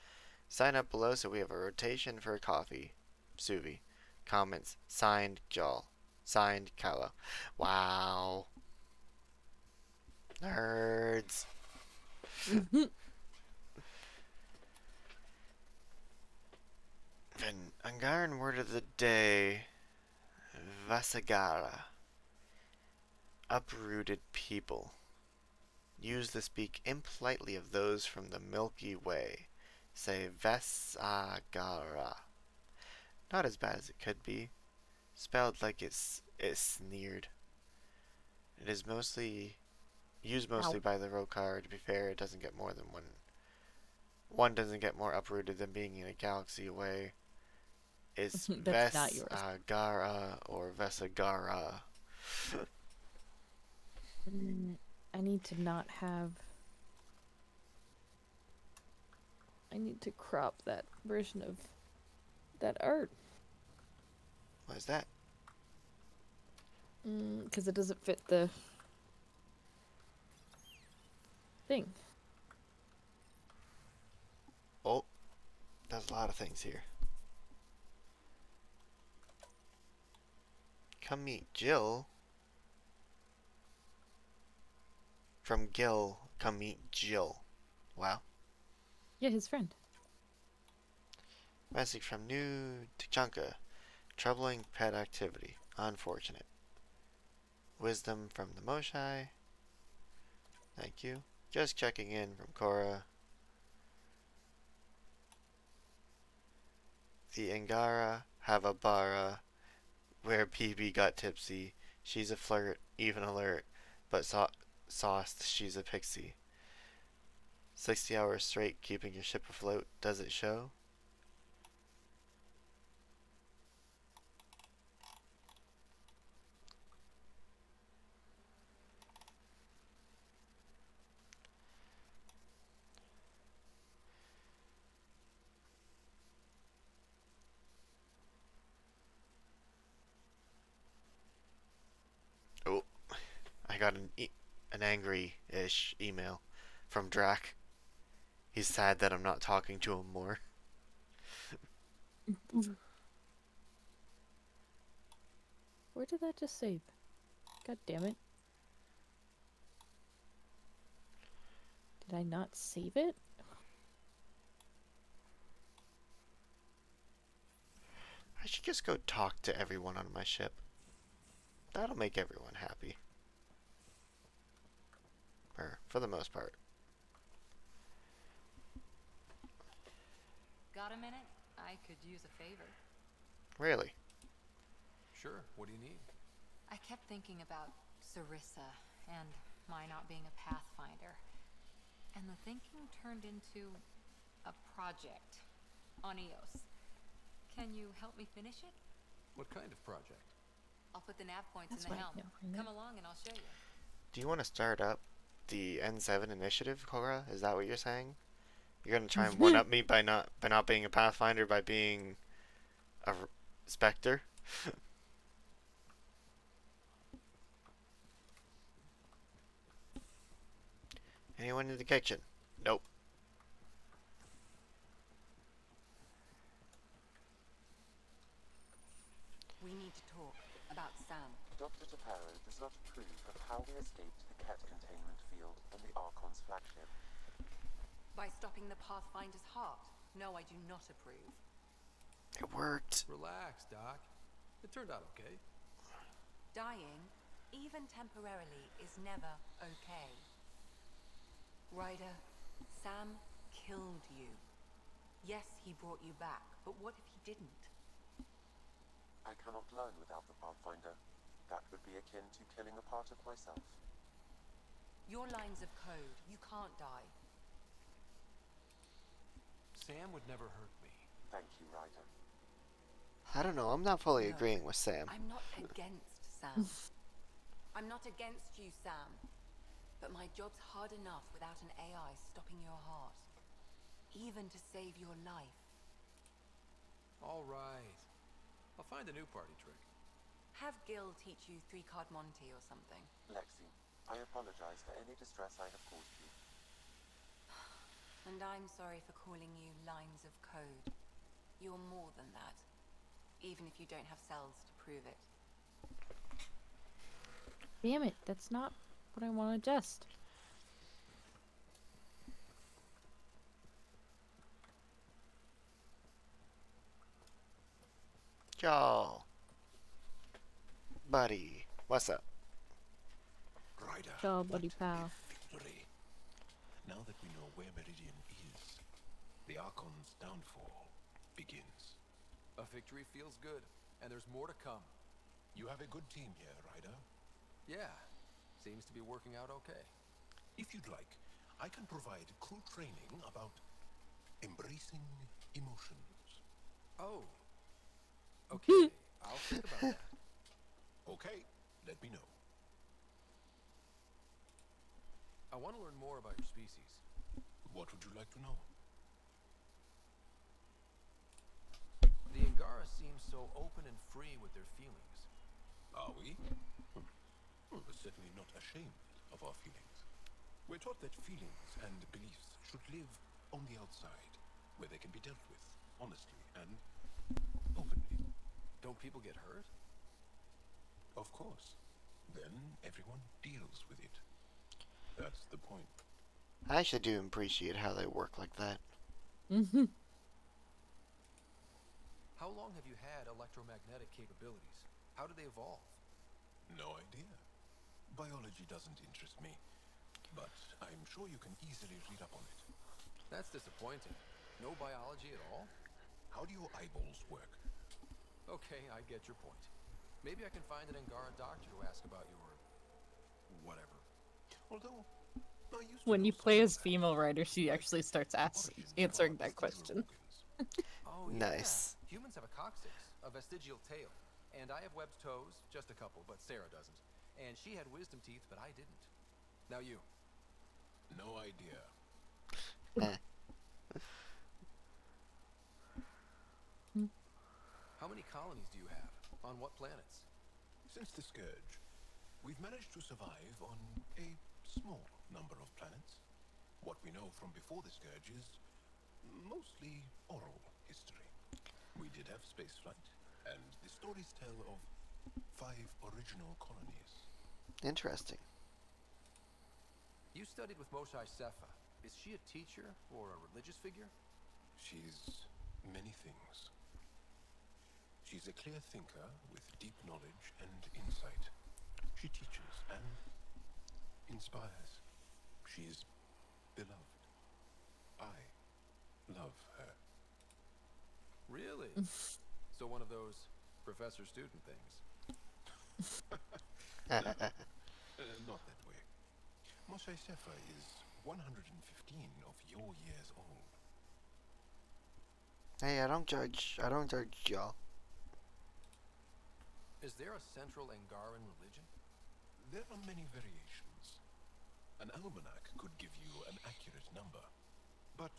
Sign up below so we have a rotation for a coffee. Suvi. Comments. Signed, Jol. Signed, Kala. Wow. Nerds. Then, Angaran word of the day. Vasagara. Uprooted people. Use the speak impolitely of those from the Milky Way. Say Vasagara. Not as bad as it could be. Spelled like it's sneered. It is mostly used mostly by the Rokar. To be fair, it doesn't get more than one. One doesn't get more uprooted than being in a galaxy away. It's Vesagara or Vesagara. I need to not have... I need to crop that version of that art. What is that? Because it doesn't fit the thing. Oh, there's a lot of things here. Come meet Jill. From Gil, come meet Jill. Wow. Yeah, his friend. Message from New Tachanka. Troubling pet activity. Unfortunate. Wisdom from the Moshai. Thank you. Just checking in from Cora. The Angara have a bara where PB got tipsy. She's a flirt, even alert, but sauced, she's a pixie. 60 hours straight keeping your ship afloat. Does it show? Oh, I got an angry-ish email from Drac. He's sad that I'm not talking to him more. Where did that just save? God damn it. Did I not save it? I should just go talk to everyone on my ship. That'll make everyone happy. Or, for the most part. Got a minute? I could use a favor. Really? Sure, what do you need? I kept thinking about Sarissa and my not being a pathfinder. And the thinking turned into a project on Eos. Can you help me finish it? What kind of project? I'll put the nav points That's in the right, helm. yeah, Come along and I'll show you. Do you want to start up the N7 initiative, Cora? Is that what you're saying? You're gonna try and one-up me by not being a Pathfinder, by being a Spectre? Anyone in the kitchen? Nope. We need to talk about Sam. Dr. Taparo does not approve of how we escaped the Ket containment field on the Archon's flagship. By stopping the Pathfinder's heart. No, I do not approve. It worked. Relax, Doc. It turned out okay. Dying, even temporarily, is never okay. Ryder, Sam killed you. Yes, he brought you back, but what if he didn't? I cannot learn without the Pathfinder. That would be akin to killing a part of myself. Your lines of code, you can't die. Sam would never hurt me. Thank you, Ryder. I don't know. I'm not fully No, agreeing with Sam. I'm not against Sam. I'm not against you, Sam. But my job's hard enough without an AI stopping your heart. Even to save your life. All right. I'll find a new party trick. Have Gil teach you 3-card Monty or something. Lexi, I apologize for any distress I have caused you. And I'm sorry for calling you lines of code. You're more than that. Even if you don't have cells to prove it. Damn it, that's not what I want to adjust. Y'all. Buddy. What's up? Ryder, Ciao, buddy what pal. a victory. Now that we know where Meridian is, the Archon's downfall begins. A victory feels good, and there's more to come. You have a good team here, Ryder. Yeah, seems to be working out okay. If you'd like, I can provide crew training about embracing emotions. Oh. Okay, I'll think about that. Okay, let me know. I want to learn more about your species. What would you like to know? The Angara seems so open and free with their feelings. Are we? Well, we're certainly not ashamed of our feelings. We're taught that feelings and beliefs should live on the outside, where they can be dealt with honestly and openly. Don't people get hurt? Of course. Then everyone deals with it. That's the point. I actually do appreciate how they work like that. How long have you had electromagnetic capabilities? How did they evolve? No idea. Biology doesn't interest me, but I'm sure you can easily read up on it. That's disappointing. No biology at all? How do your eyeballs work? Okay, I get your point. Maybe I can find an Angara doctor to ask about your... whatever. Although, I used to When know you play some as of that. female writer, she actually starts answering that question. Oh, Nice. yeah. Humans have a coccyx, a vestigial tail. And I have webbed toes, just a couple, but Sarah doesn't. And she had wisdom teeth, but I didn't. Now you. No idea. How many colonies do you have? On what planets? Since the Scourge, we've managed to survive on a small number of planets. What we know from before the Scourge is mostly oral history. We did have spaceflight, and the stories tell of 5 original colonies. Interesting. You studied with Moshae Sefa. Is she a teacher or a religious figure? She's many things. She's a clear thinker with deep knowledge and insight. She teaches and inspires. She's beloved. I love her. Really? So one of those professor-student things. Not that way. Moshae Sefa is 115 of your years old. Hey, I don't judge y'all. Is there a central Angaran religion? There are many variations. An almanac could give you an accurate number. But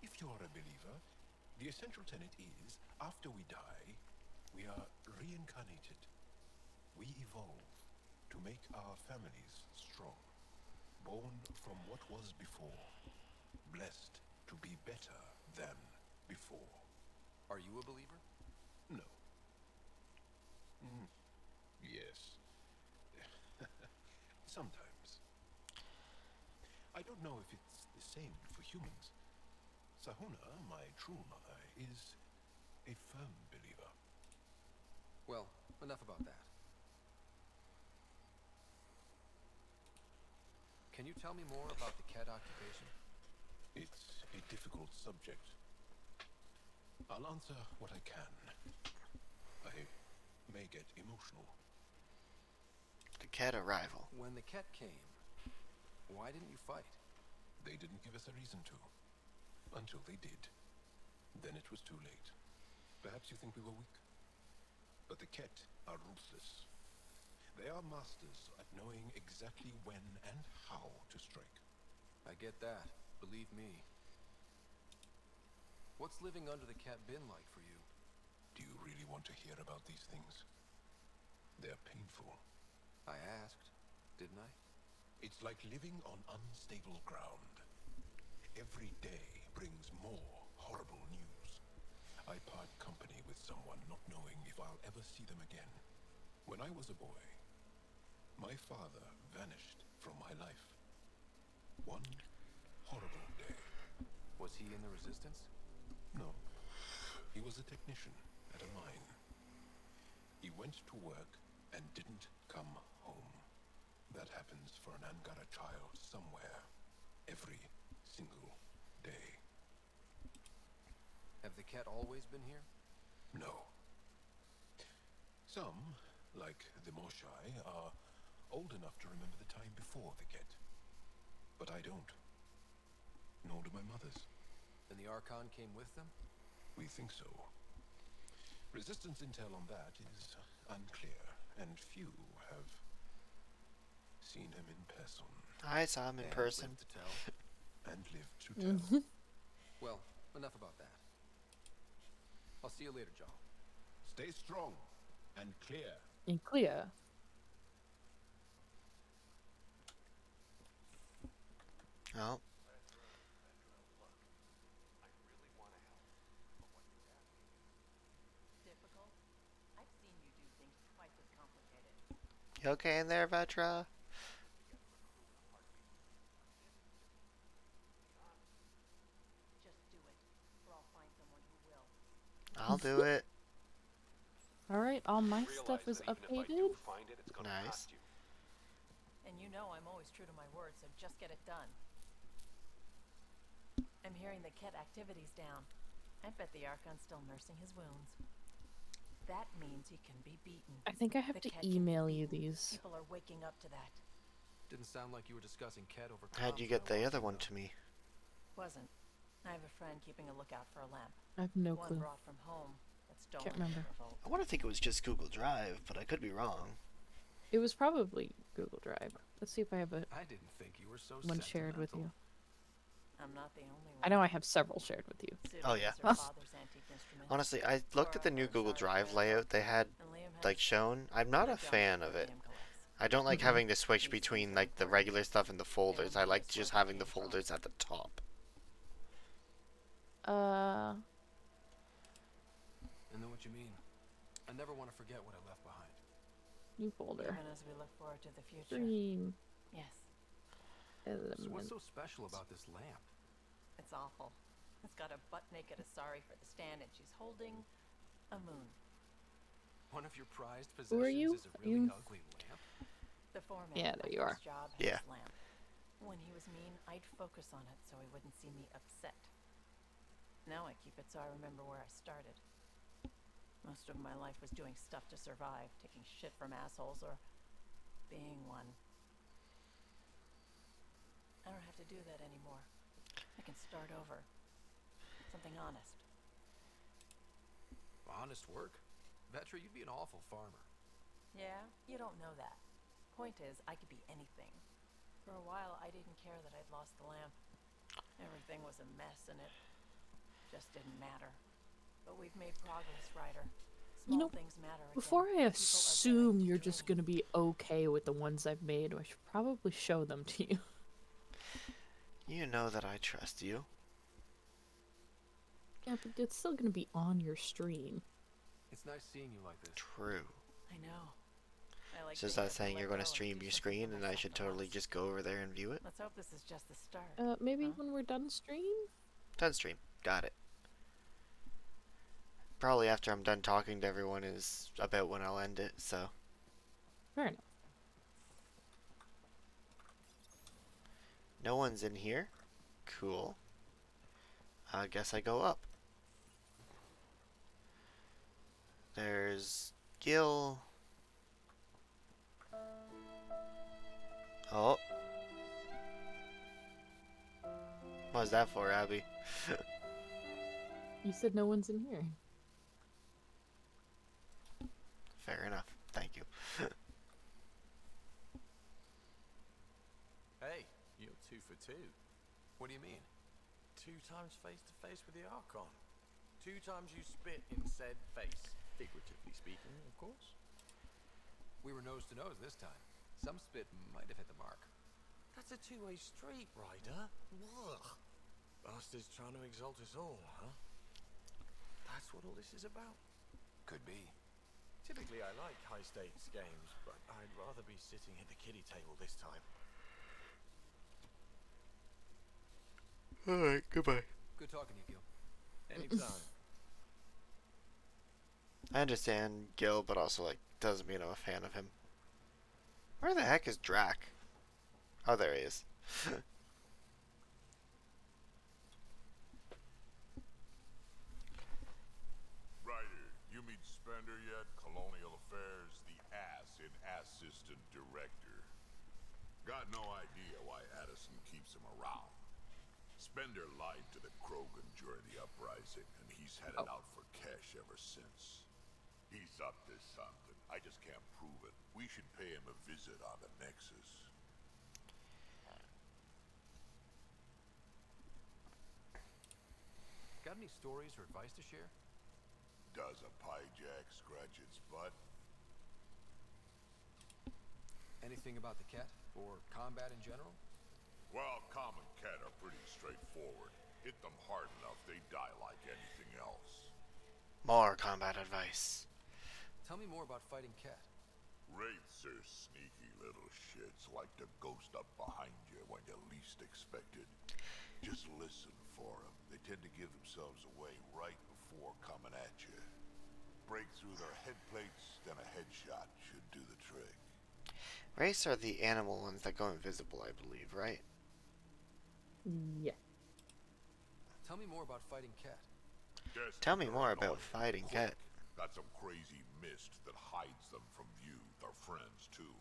if you're a believer, the essential tenet is, after we die, we are reincarnated. We evolve to make our families strong. Born from what was before. Blessed to be better than before. Are you a believer? No. Yes. Sometimes. I don't know if it's the same for humans. Sahuna, my true mother, is a firm believer. Well, enough about that. Can you tell me more about the Kett occupation? It's a difficult subject. I'll answer what I can. I may get emotional. The Kett arrival. When the Kett came, why didn't you fight? They didn't give us a reason to. Until they did. Then it was too late. Perhaps you think we were weak. But the Kett are ruthless. They are masters at knowing exactly when and how to strike. I get that. Believe me. What's living under the Kett been like for you? Do you really want to hear about these things? They're painful. I asked, didn't I? It's like living on unstable ground. Every day brings more horrible news. I part company with someone not knowing if I'll ever see them again. When I was a boy, my father vanished from my life. One horrible day. Was he in the Resistance? No. He was a technician at a mine. He went to work and didn't come home. That happens for an Angara child somewhere. Every single day. Have the Kett always been here? No. Some, like the Moshae, are old enough to remember the time before the Kett. But I don't. Nor do my mothers. And the Archon came with them? We think so. Resistance intel on that is unclear, and few have seen him in person. I saw him in And person. lived to tell. And lived to tell. Well, enough about that. I'll see you later, Joel. Stay strong and clear. And clear. Oh, Difficult? I've seen you do things twice as complicated. you okay in there, Vetra? Just do it, or I'll find someone who will. I'll do it. Alright, all my Realize stuff is that even if I updated. do find it, it's gonna Nice. cost you. And you know I'm always true to my word, so just get it done. I'm hearing the Ket activity's down. I bet the Archon's still nursing his wounds. That means he can be beaten. I think I have The to Ket can be email you beaten. these. People are waking up to that. Didn't sound like you were discussing Ket over How'd you comms get there, the was other it, one though? to me? Wasn't. I have a friend keeping a lookout for a lamp. I have no One clue. brought from home, but stolen Can't from remember. the vault. I want to think it was just Google Drive, but I could be wrong. It was probably Google Drive. Let's see if I have a I didn't think you were so one shared with you. sentimental. I'm not the only one. I know I have several shared with you. Sue Oh, yeah. has her father's antique instrument. Honestly, I looked at the new Google Drive layout they had And Liam has like shown. I'm not a the junk fan that of it. Liam collects. I don't like Mhm. having to switch These between things are like the important. regular stuff and the folders. I like That's just where they having the came from. folders at the top. I know what you mean. I never want to forget what I left behind. New folder. Even as we look forward to the future. Dream Yes, So what's element. so special about this lamp? it's awful. It's got a butt-naked Asari for the stand, and she's holding a moon. One of your prized Who are possessions you? is a really You- ugly lamp. The foreman. Yeah, at there my you are. first Job had Yeah. his lamp. When he was mean, I'd focus on it so he wouldn't see me upset. Now I keep it so I remember where I started. Most of my life was doing stuff to survive, taking shit from assholes or being one. I don't have to do that anymore. I can start over. Something honest. Honest work. Vetra, you'd be an awful farmer. Yeah, you don't know that. Point is, I could be anything. For a while, I didn't care that I'd lost the lamp. Everything was a mess, and it just didn't matter. But we've made progress, Ryder. Small You know, things matter again. Before I People are assume daring to you're just dream. gonna be okay with the ones I've made, I should probably show them to you. You know that I trust you. Yeah, but it's still gonna be on your stream. It's nice seeing you like this. True. I know. I like So is being that able to saying let you're going go to and stream do your something for screen and I myself should for totally once. just go over there and view it? Let's hope this is just the start. Maybe Huh? when we're done stream? Done stream. Got it. Probably after I'm done talking to everyone is about when I'll end it, so. Fair enough. No one's in here? Cool. I guess I go up. There's Gil. Oh. What was that for, Abby? You said no one's in here. Fair enough. Thank you. Hey, you're 2 for 2. What do you mean? 2 times face to face with the Archon. 2 times you spit in said face. Figuratively speaking, of course. We were nose to nose this time. Some spit might have hit the mark. That's a two-way street, Ryder. Ugh. Bastards trying to exalt us all, huh? That's what all this is about. Could be. Typically I like high-stakes games, but I'd rather be sitting at the kiddie table this time. Alright, goodbye. Good talking to you, Gil. Anytime. I understand Gil, but also, like, doesn't mean I'm a fan of him. Where the heck is Drac? Oh, there he is. Ryder, you meet Spender yet? Colonial Affairs, the ass in assistant director. Got no idea why Addison keeps him around. Spender lied to the Krogan during the uprising, and he's had it out for cash ever since. He's up to something. I just can't prove it. We should pay him a visit on the Nexus. Got any stories or advice to share? Does a pyjak scratch its butt? Anything about the Ket? Or combat in general? Well, common Ket are pretty straightforward. Hit them hard enough, they die like anything else. More combat advice. Tell me more about fighting Ket. Wraiths are sneaky little shits, like to ghost up behind you when you least expect it. Just listen for them. They tend to give themselves away right before coming at you. Break through their head plates, then a headshot should do the trick. Wraiths are the animal ones that go invisible, I believe, right? Yeah. Tell me more about fighting Ket. Tell me more about fighting Ket. Got some crazy mist that hides them from view. They're friends, too.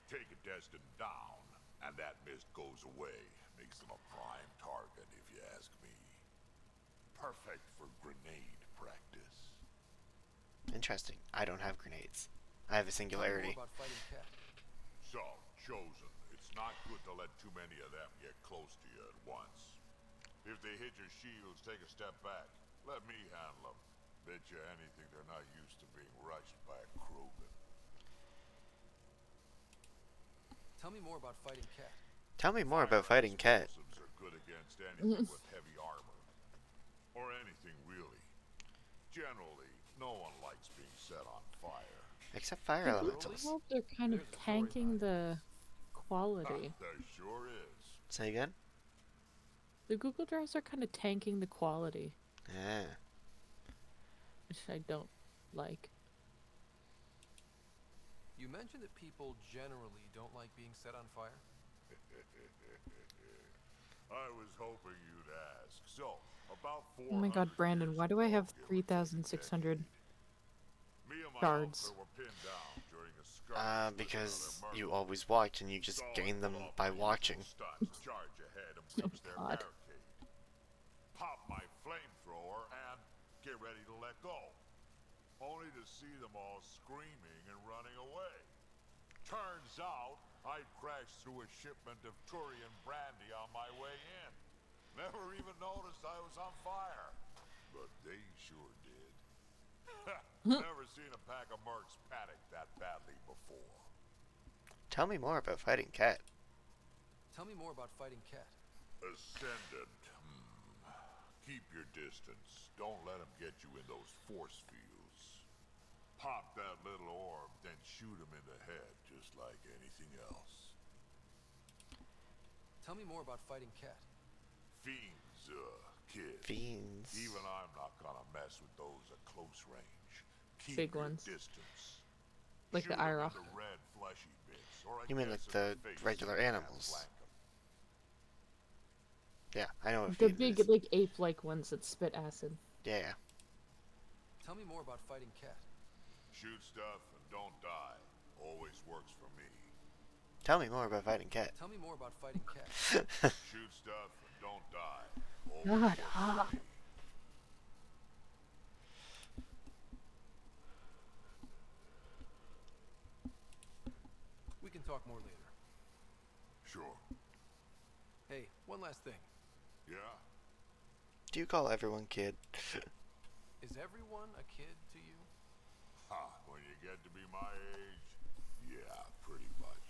Take a Destin down, and that mist goes away. Makes them a prime target, if you ask me. Perfect for grenade practice. Interesting. I don't have grenades. I have a singularity. Tell me more about fighting Ket. So, Chosen, it's not good to let too many of them get close to you at once. If they hit your shields, take a step back. Let me handle them. Bet you anything they're not used to being rushed by a Krogan. Tell me more about fighting Ket. Tell me more about fighting Ket. Explosives are good against anything with heavy armor. Or anything, really. Generally, no one likes being set on fire. Except fire The elementals. Google They're kind of There's a tanking storyline. the quality. There sure is. Say again? The Google Drives are kind of tanking the quality, Yeah. which I don't like. You mentioned that people generally don't like being set on fire. I was hoping you'd ask. So, about 400 Oh my god, Brandon, years why do I ago, have give or take a 3,600 decade, me and my shards? outfit were pinned down during a skirmish with Because another you murder. always watch and you just So I gain them pull off by my watching. usual stunts, charge ahead and breach their God. barricade. Pop my flamethrower and get ready to let go. Only to see them all screaming and running away. Turns out, I'd crashed through a shipment of Turian brandy on my way in. Never even noticed I was on fire. But they sure did. Never seen a pack of mercs panic that badly before. Tell me more about fighting Ket. Tell me more about fighting Ket. Ascendant. Keep your distance. Don't let them get you in those force fields. Pop that little orb, then shoot him in the head, just like anything else. Tell me more about fighting Ket. Fiends, kid. Fiends. Even I'm not gonna mess with those at close range. Keep Big your ones. distance. Like Shoot the 'em in Irok. the red fleshy bits, or I You mean guess like in the face regular so you can't animals? flank 'em. Yeah, I know what The fiend big, is. like, ape-like ones that spit acid. Yeah. Tell me more about fighting Ket. Shoot stuff and don't die. Always works for me. Tell me more about fighting Ket. Tell me more about fighting Ket. Shoot stuff and don't die. Always God, works for ah. me. We can talk more later. Sure. Hey, one last thing. Yeah? Do you call everyone kid? Is everyone a kid to you? Ha, when you get to be my age, yeah, pretty much.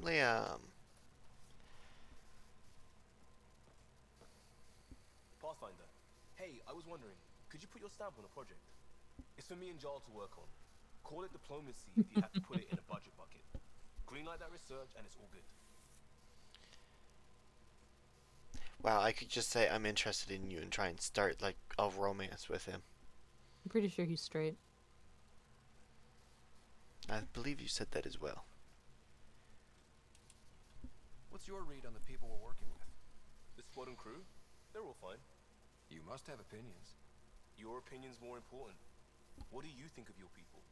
Liam. Pathfinder. Hey, I was wondering, could you put your stamp on a project? It's for me and Jarl to work on. Call it diplomacy if you have to put it in a budget bucket. Greenlight that research and it's all good. Wow, I could just say I'm interested in you and try and start like a romance with him. I'm pretty sure he's straight. I believe you said that as well. What's your read on the people we're working with? The squad and crew, they're all fine. You must have opinions. Your opinion's more important. What do you think of your people?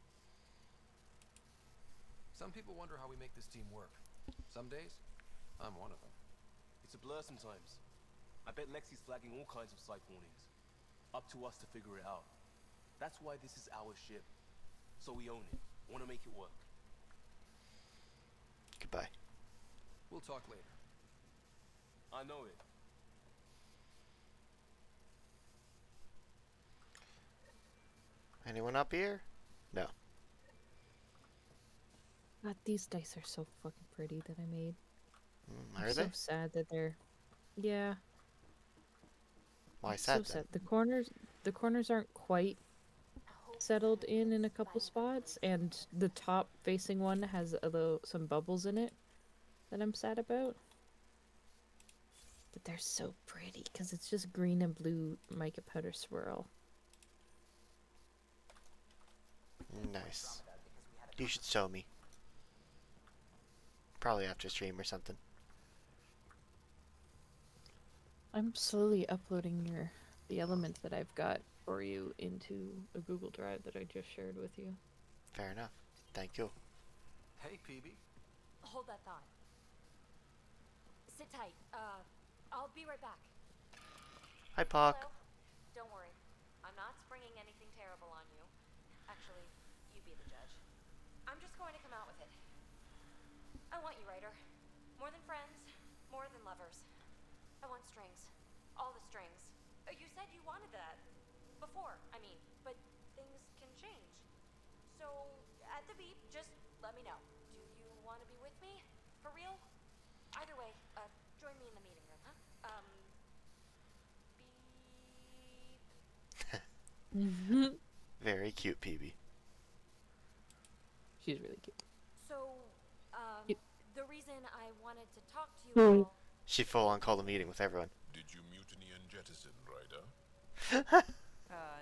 Some people wonder how we make this team work. Some days, I'm one of them. It's a blur sometimes. I bet Lexi's flagging all kinds of site warnings. Up to us to figure it out. That's why this is our ship. so we own it. Want to make it work. Goodbye. We'll talk later. I know it. Anyone up here? No. God, these dice are so fucking pretty that I made. Are I'm they? so sad that they're. Yeah. Why I'm sad so then? sad. The corners aren't quite settled in a couple spots, and the top facing one has some bubbles in it that I'm sad about. But they're so pretty because it's just green and blue mica powder swirl. Nice. You should show me. Probably after stream or something. I'm slowly uploading the element that I've got for you into a Google Drive that I just shared with you. Fair enough. Thank you. Hey, PB. Hold that thought. Sit tight. I'll be right back. Hi, Pock. Hello? Don't worry. I'm not springing anything terrible on you. Actually, you be the judge. I'm just going to come out with it. I want you, Ryder. More than friends, more than lovers. I want strings. All the strings. You said you wanted that. Before, I mean. But things can change. So, at the beep, just let me know. Do you want to be with me? For real? Either way, join me in the meeting room, huh? Beep. Very cute, PB. She's really cute. So, Yep. the reason I wanted to talk to you all... She full on called a meeting with everyone. Did you mutiny and jettison, Ryder?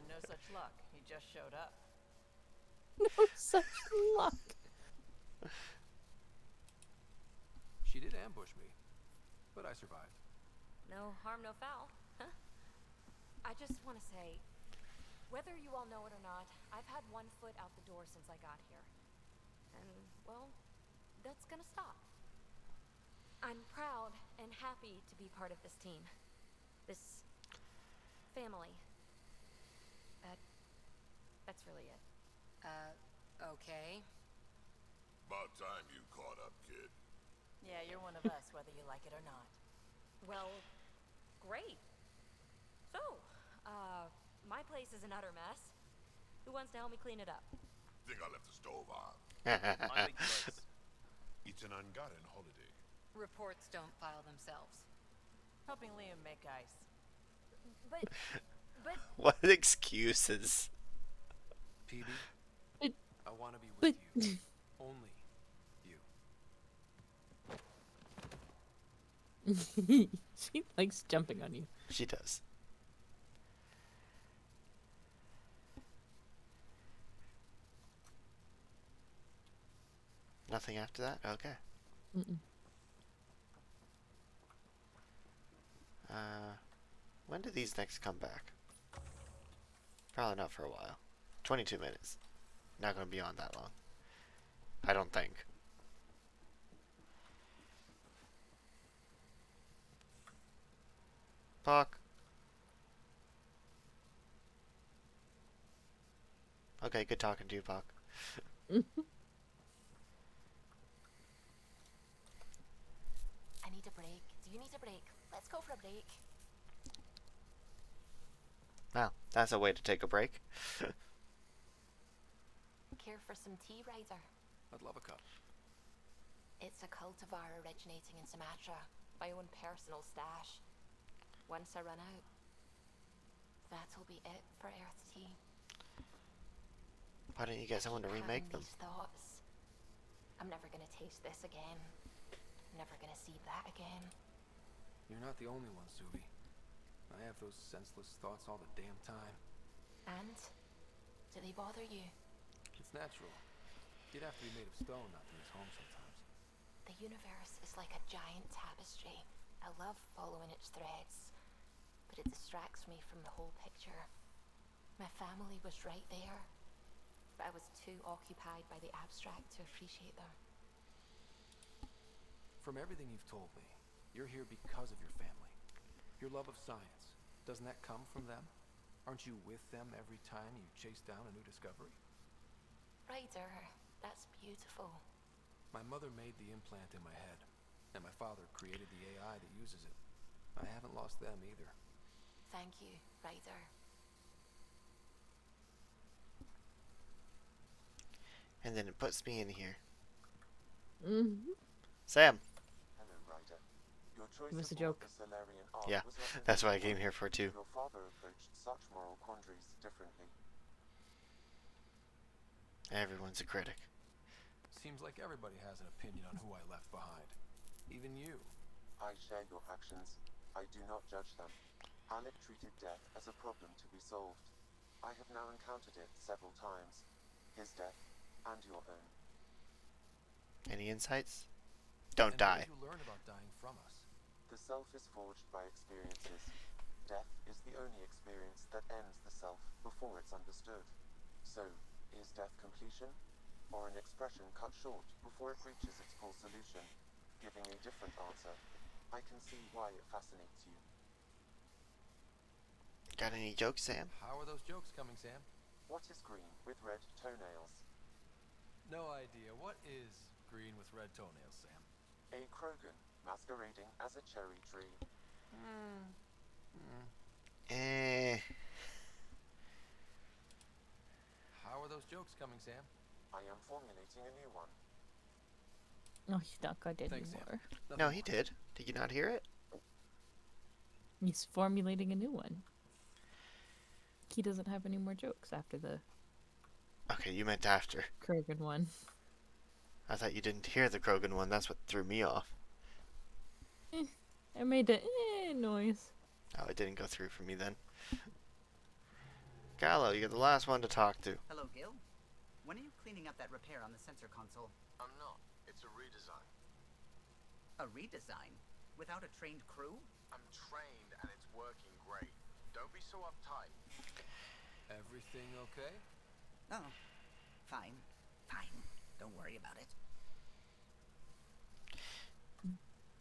No such luck. He just showed up. No such luck. She did ambush me, but I survived. No harm, no foul. Huh? I just want to say, whether you all know it or not, I've had one foot out the door since I got here. And, well, that's gonna stop. I'm proud and happy to be part of this team. This family. That's really it. Okay. About time you caught up, kid. Yeah, you're one of us, whether you like it or not. Well, great. So, my place is an utter mess. Who wants to help me clean it up? Think I left the stove on. I make rice. It's an Angaran holiday. Reports don't file themselves. Helping Liam make ice. But, What excuses? PB, But- I want to be with but- you. Only you. She likes jumping on you. She does. Nothing after that? Okay. Mm-mm. When do these next come back? Probably not for a while. 22 minutes. Not gonna be on that long. I don't think. Puck. Okay, good talking to you, Puck. I need a break. Do you need a break? Let's go for a break. Wow, that's a way to take a break. Care for some tea, Ryder? I'd love a cup. It's a cultivar originating in Sumatra. My own personal stash. Once I run out, that'll be it for Earth tea. Why don't you get someone to remake them? These thoughts. I'm never gonna taste this again. Never gonna see that again. You're not the only one, Suvi. I have those senseless thoughts all the damn time. And? Do they bother you? It's natural. You'd have to be made of stone not to miss home sometimes. The universe is like a giant tapestry. I love following its threads, but it distracts me from the whole picture. My family was right there, but I was too occupied by the abstract to appreciate them. From everything you've told me, you're here because of your family. Your love of science. Doesn't that come from them? Aren't you with them every time you chase down a new discovery? Ryder, that's beautiful. My mother made the implant in my head, and my father created the AI that uses it. I haven't lost them either. Thank you, Ryder. And then it puts me in here. Mm-hmm. Sam. Hello, Ryder. Your choice It was a of joke. the Solarian art Yeah, was not that's what I unusual. came here for too. Your father approached such moral quandaries differently. Everyone's a critic. Seems like everybody has an opinion on who I left behind. Even you. I share your actions. I do not judge them. Alec treated death as a problem to be solved. I have now encountered it several times. His death and your own. Any insights? Don't And die. what did you learn about dying from us? The self is forged by experiences. Death is the only experience that ends the self before it's understood. So, is death completion? Or an expression cut short before it reaches its full solution? Giving a different answer, I can see why it fascinates you. Got any jokes, Sam? How are those jokes coming, Sam? What is green with red toenails? No idea. What is green with red toenails, Sam? A Krogan masquerading as a cherry tree. How are those jokes coming, Sam? I am formulating a new one. Oh, he's not good Thanks, Sam. anymore. No, he did. Did you not hear it? He's formulating a new one. He doesn't have any more jokes after the Okay, you meant after. Krogan one. I thought you didn't hear the Krogan one. That's what threw me off. I made the noise. Oh, it didn't go through for me then. Gallo, you're the last one to talk to. Hello, Gil. When are you cleaning up that repair on the sensor console? I'm not. It's a redesign. A redesign? Without a trained crew? I'm trained and it's working great. Don't be so uptight. Everything okay? Oh, fine. Fine. Don't worry about it.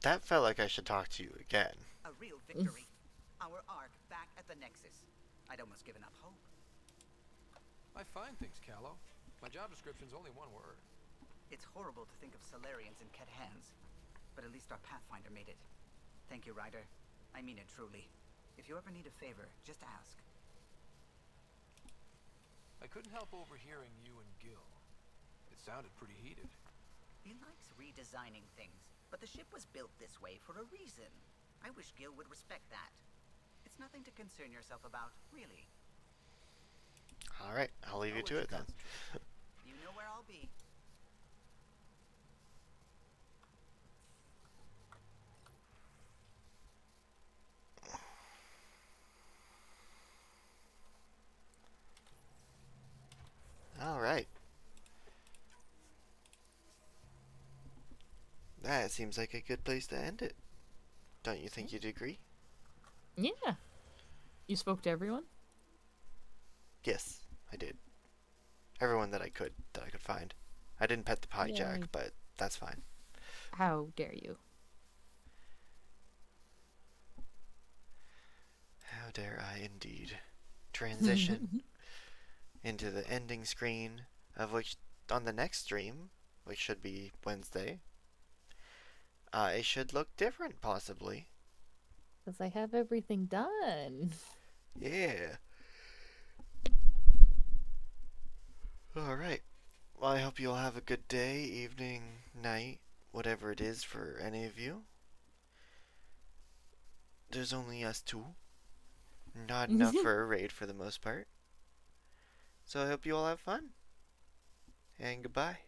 That felt like I should talk to you again. A real victory. Our Ark back at the Nexus. I'd almost given up hope. I find things, Callow. My job description's only one word. It's horrible to think of Solarians in Ket hands, but at least our Pathfinder made it. Thank you, Ryder. I mean it truly. If you ever need a favor, just ask. I couldn't help overhearing you and Gil. It sounded pretty heated. He likes redesigning things, but the ship was built this way for a reason. I wish Gil would respect that. It's nothing to concern yourself about, really. Alright, I'll leave you to it then. You know where I'll be. Alright. That seems like a good place to end it. Don't you think you'd agree? Yeah. You spoke to everyone? Yes, I did. Everyone that I could find. I didn't pet the pie jack, Yay. but that's fine. How dare you? How dare I indeed transition into the ending screen of which on the next stream, which should be Wednesday, it should look different possibly. Because I have everything done. Yeah. Alright. Well, I hope you'll have a good day, evening, night, whatever it is for any of you. There's only us two. Not enough for a raid for the most part. So I hope you all have fun. And goodbye.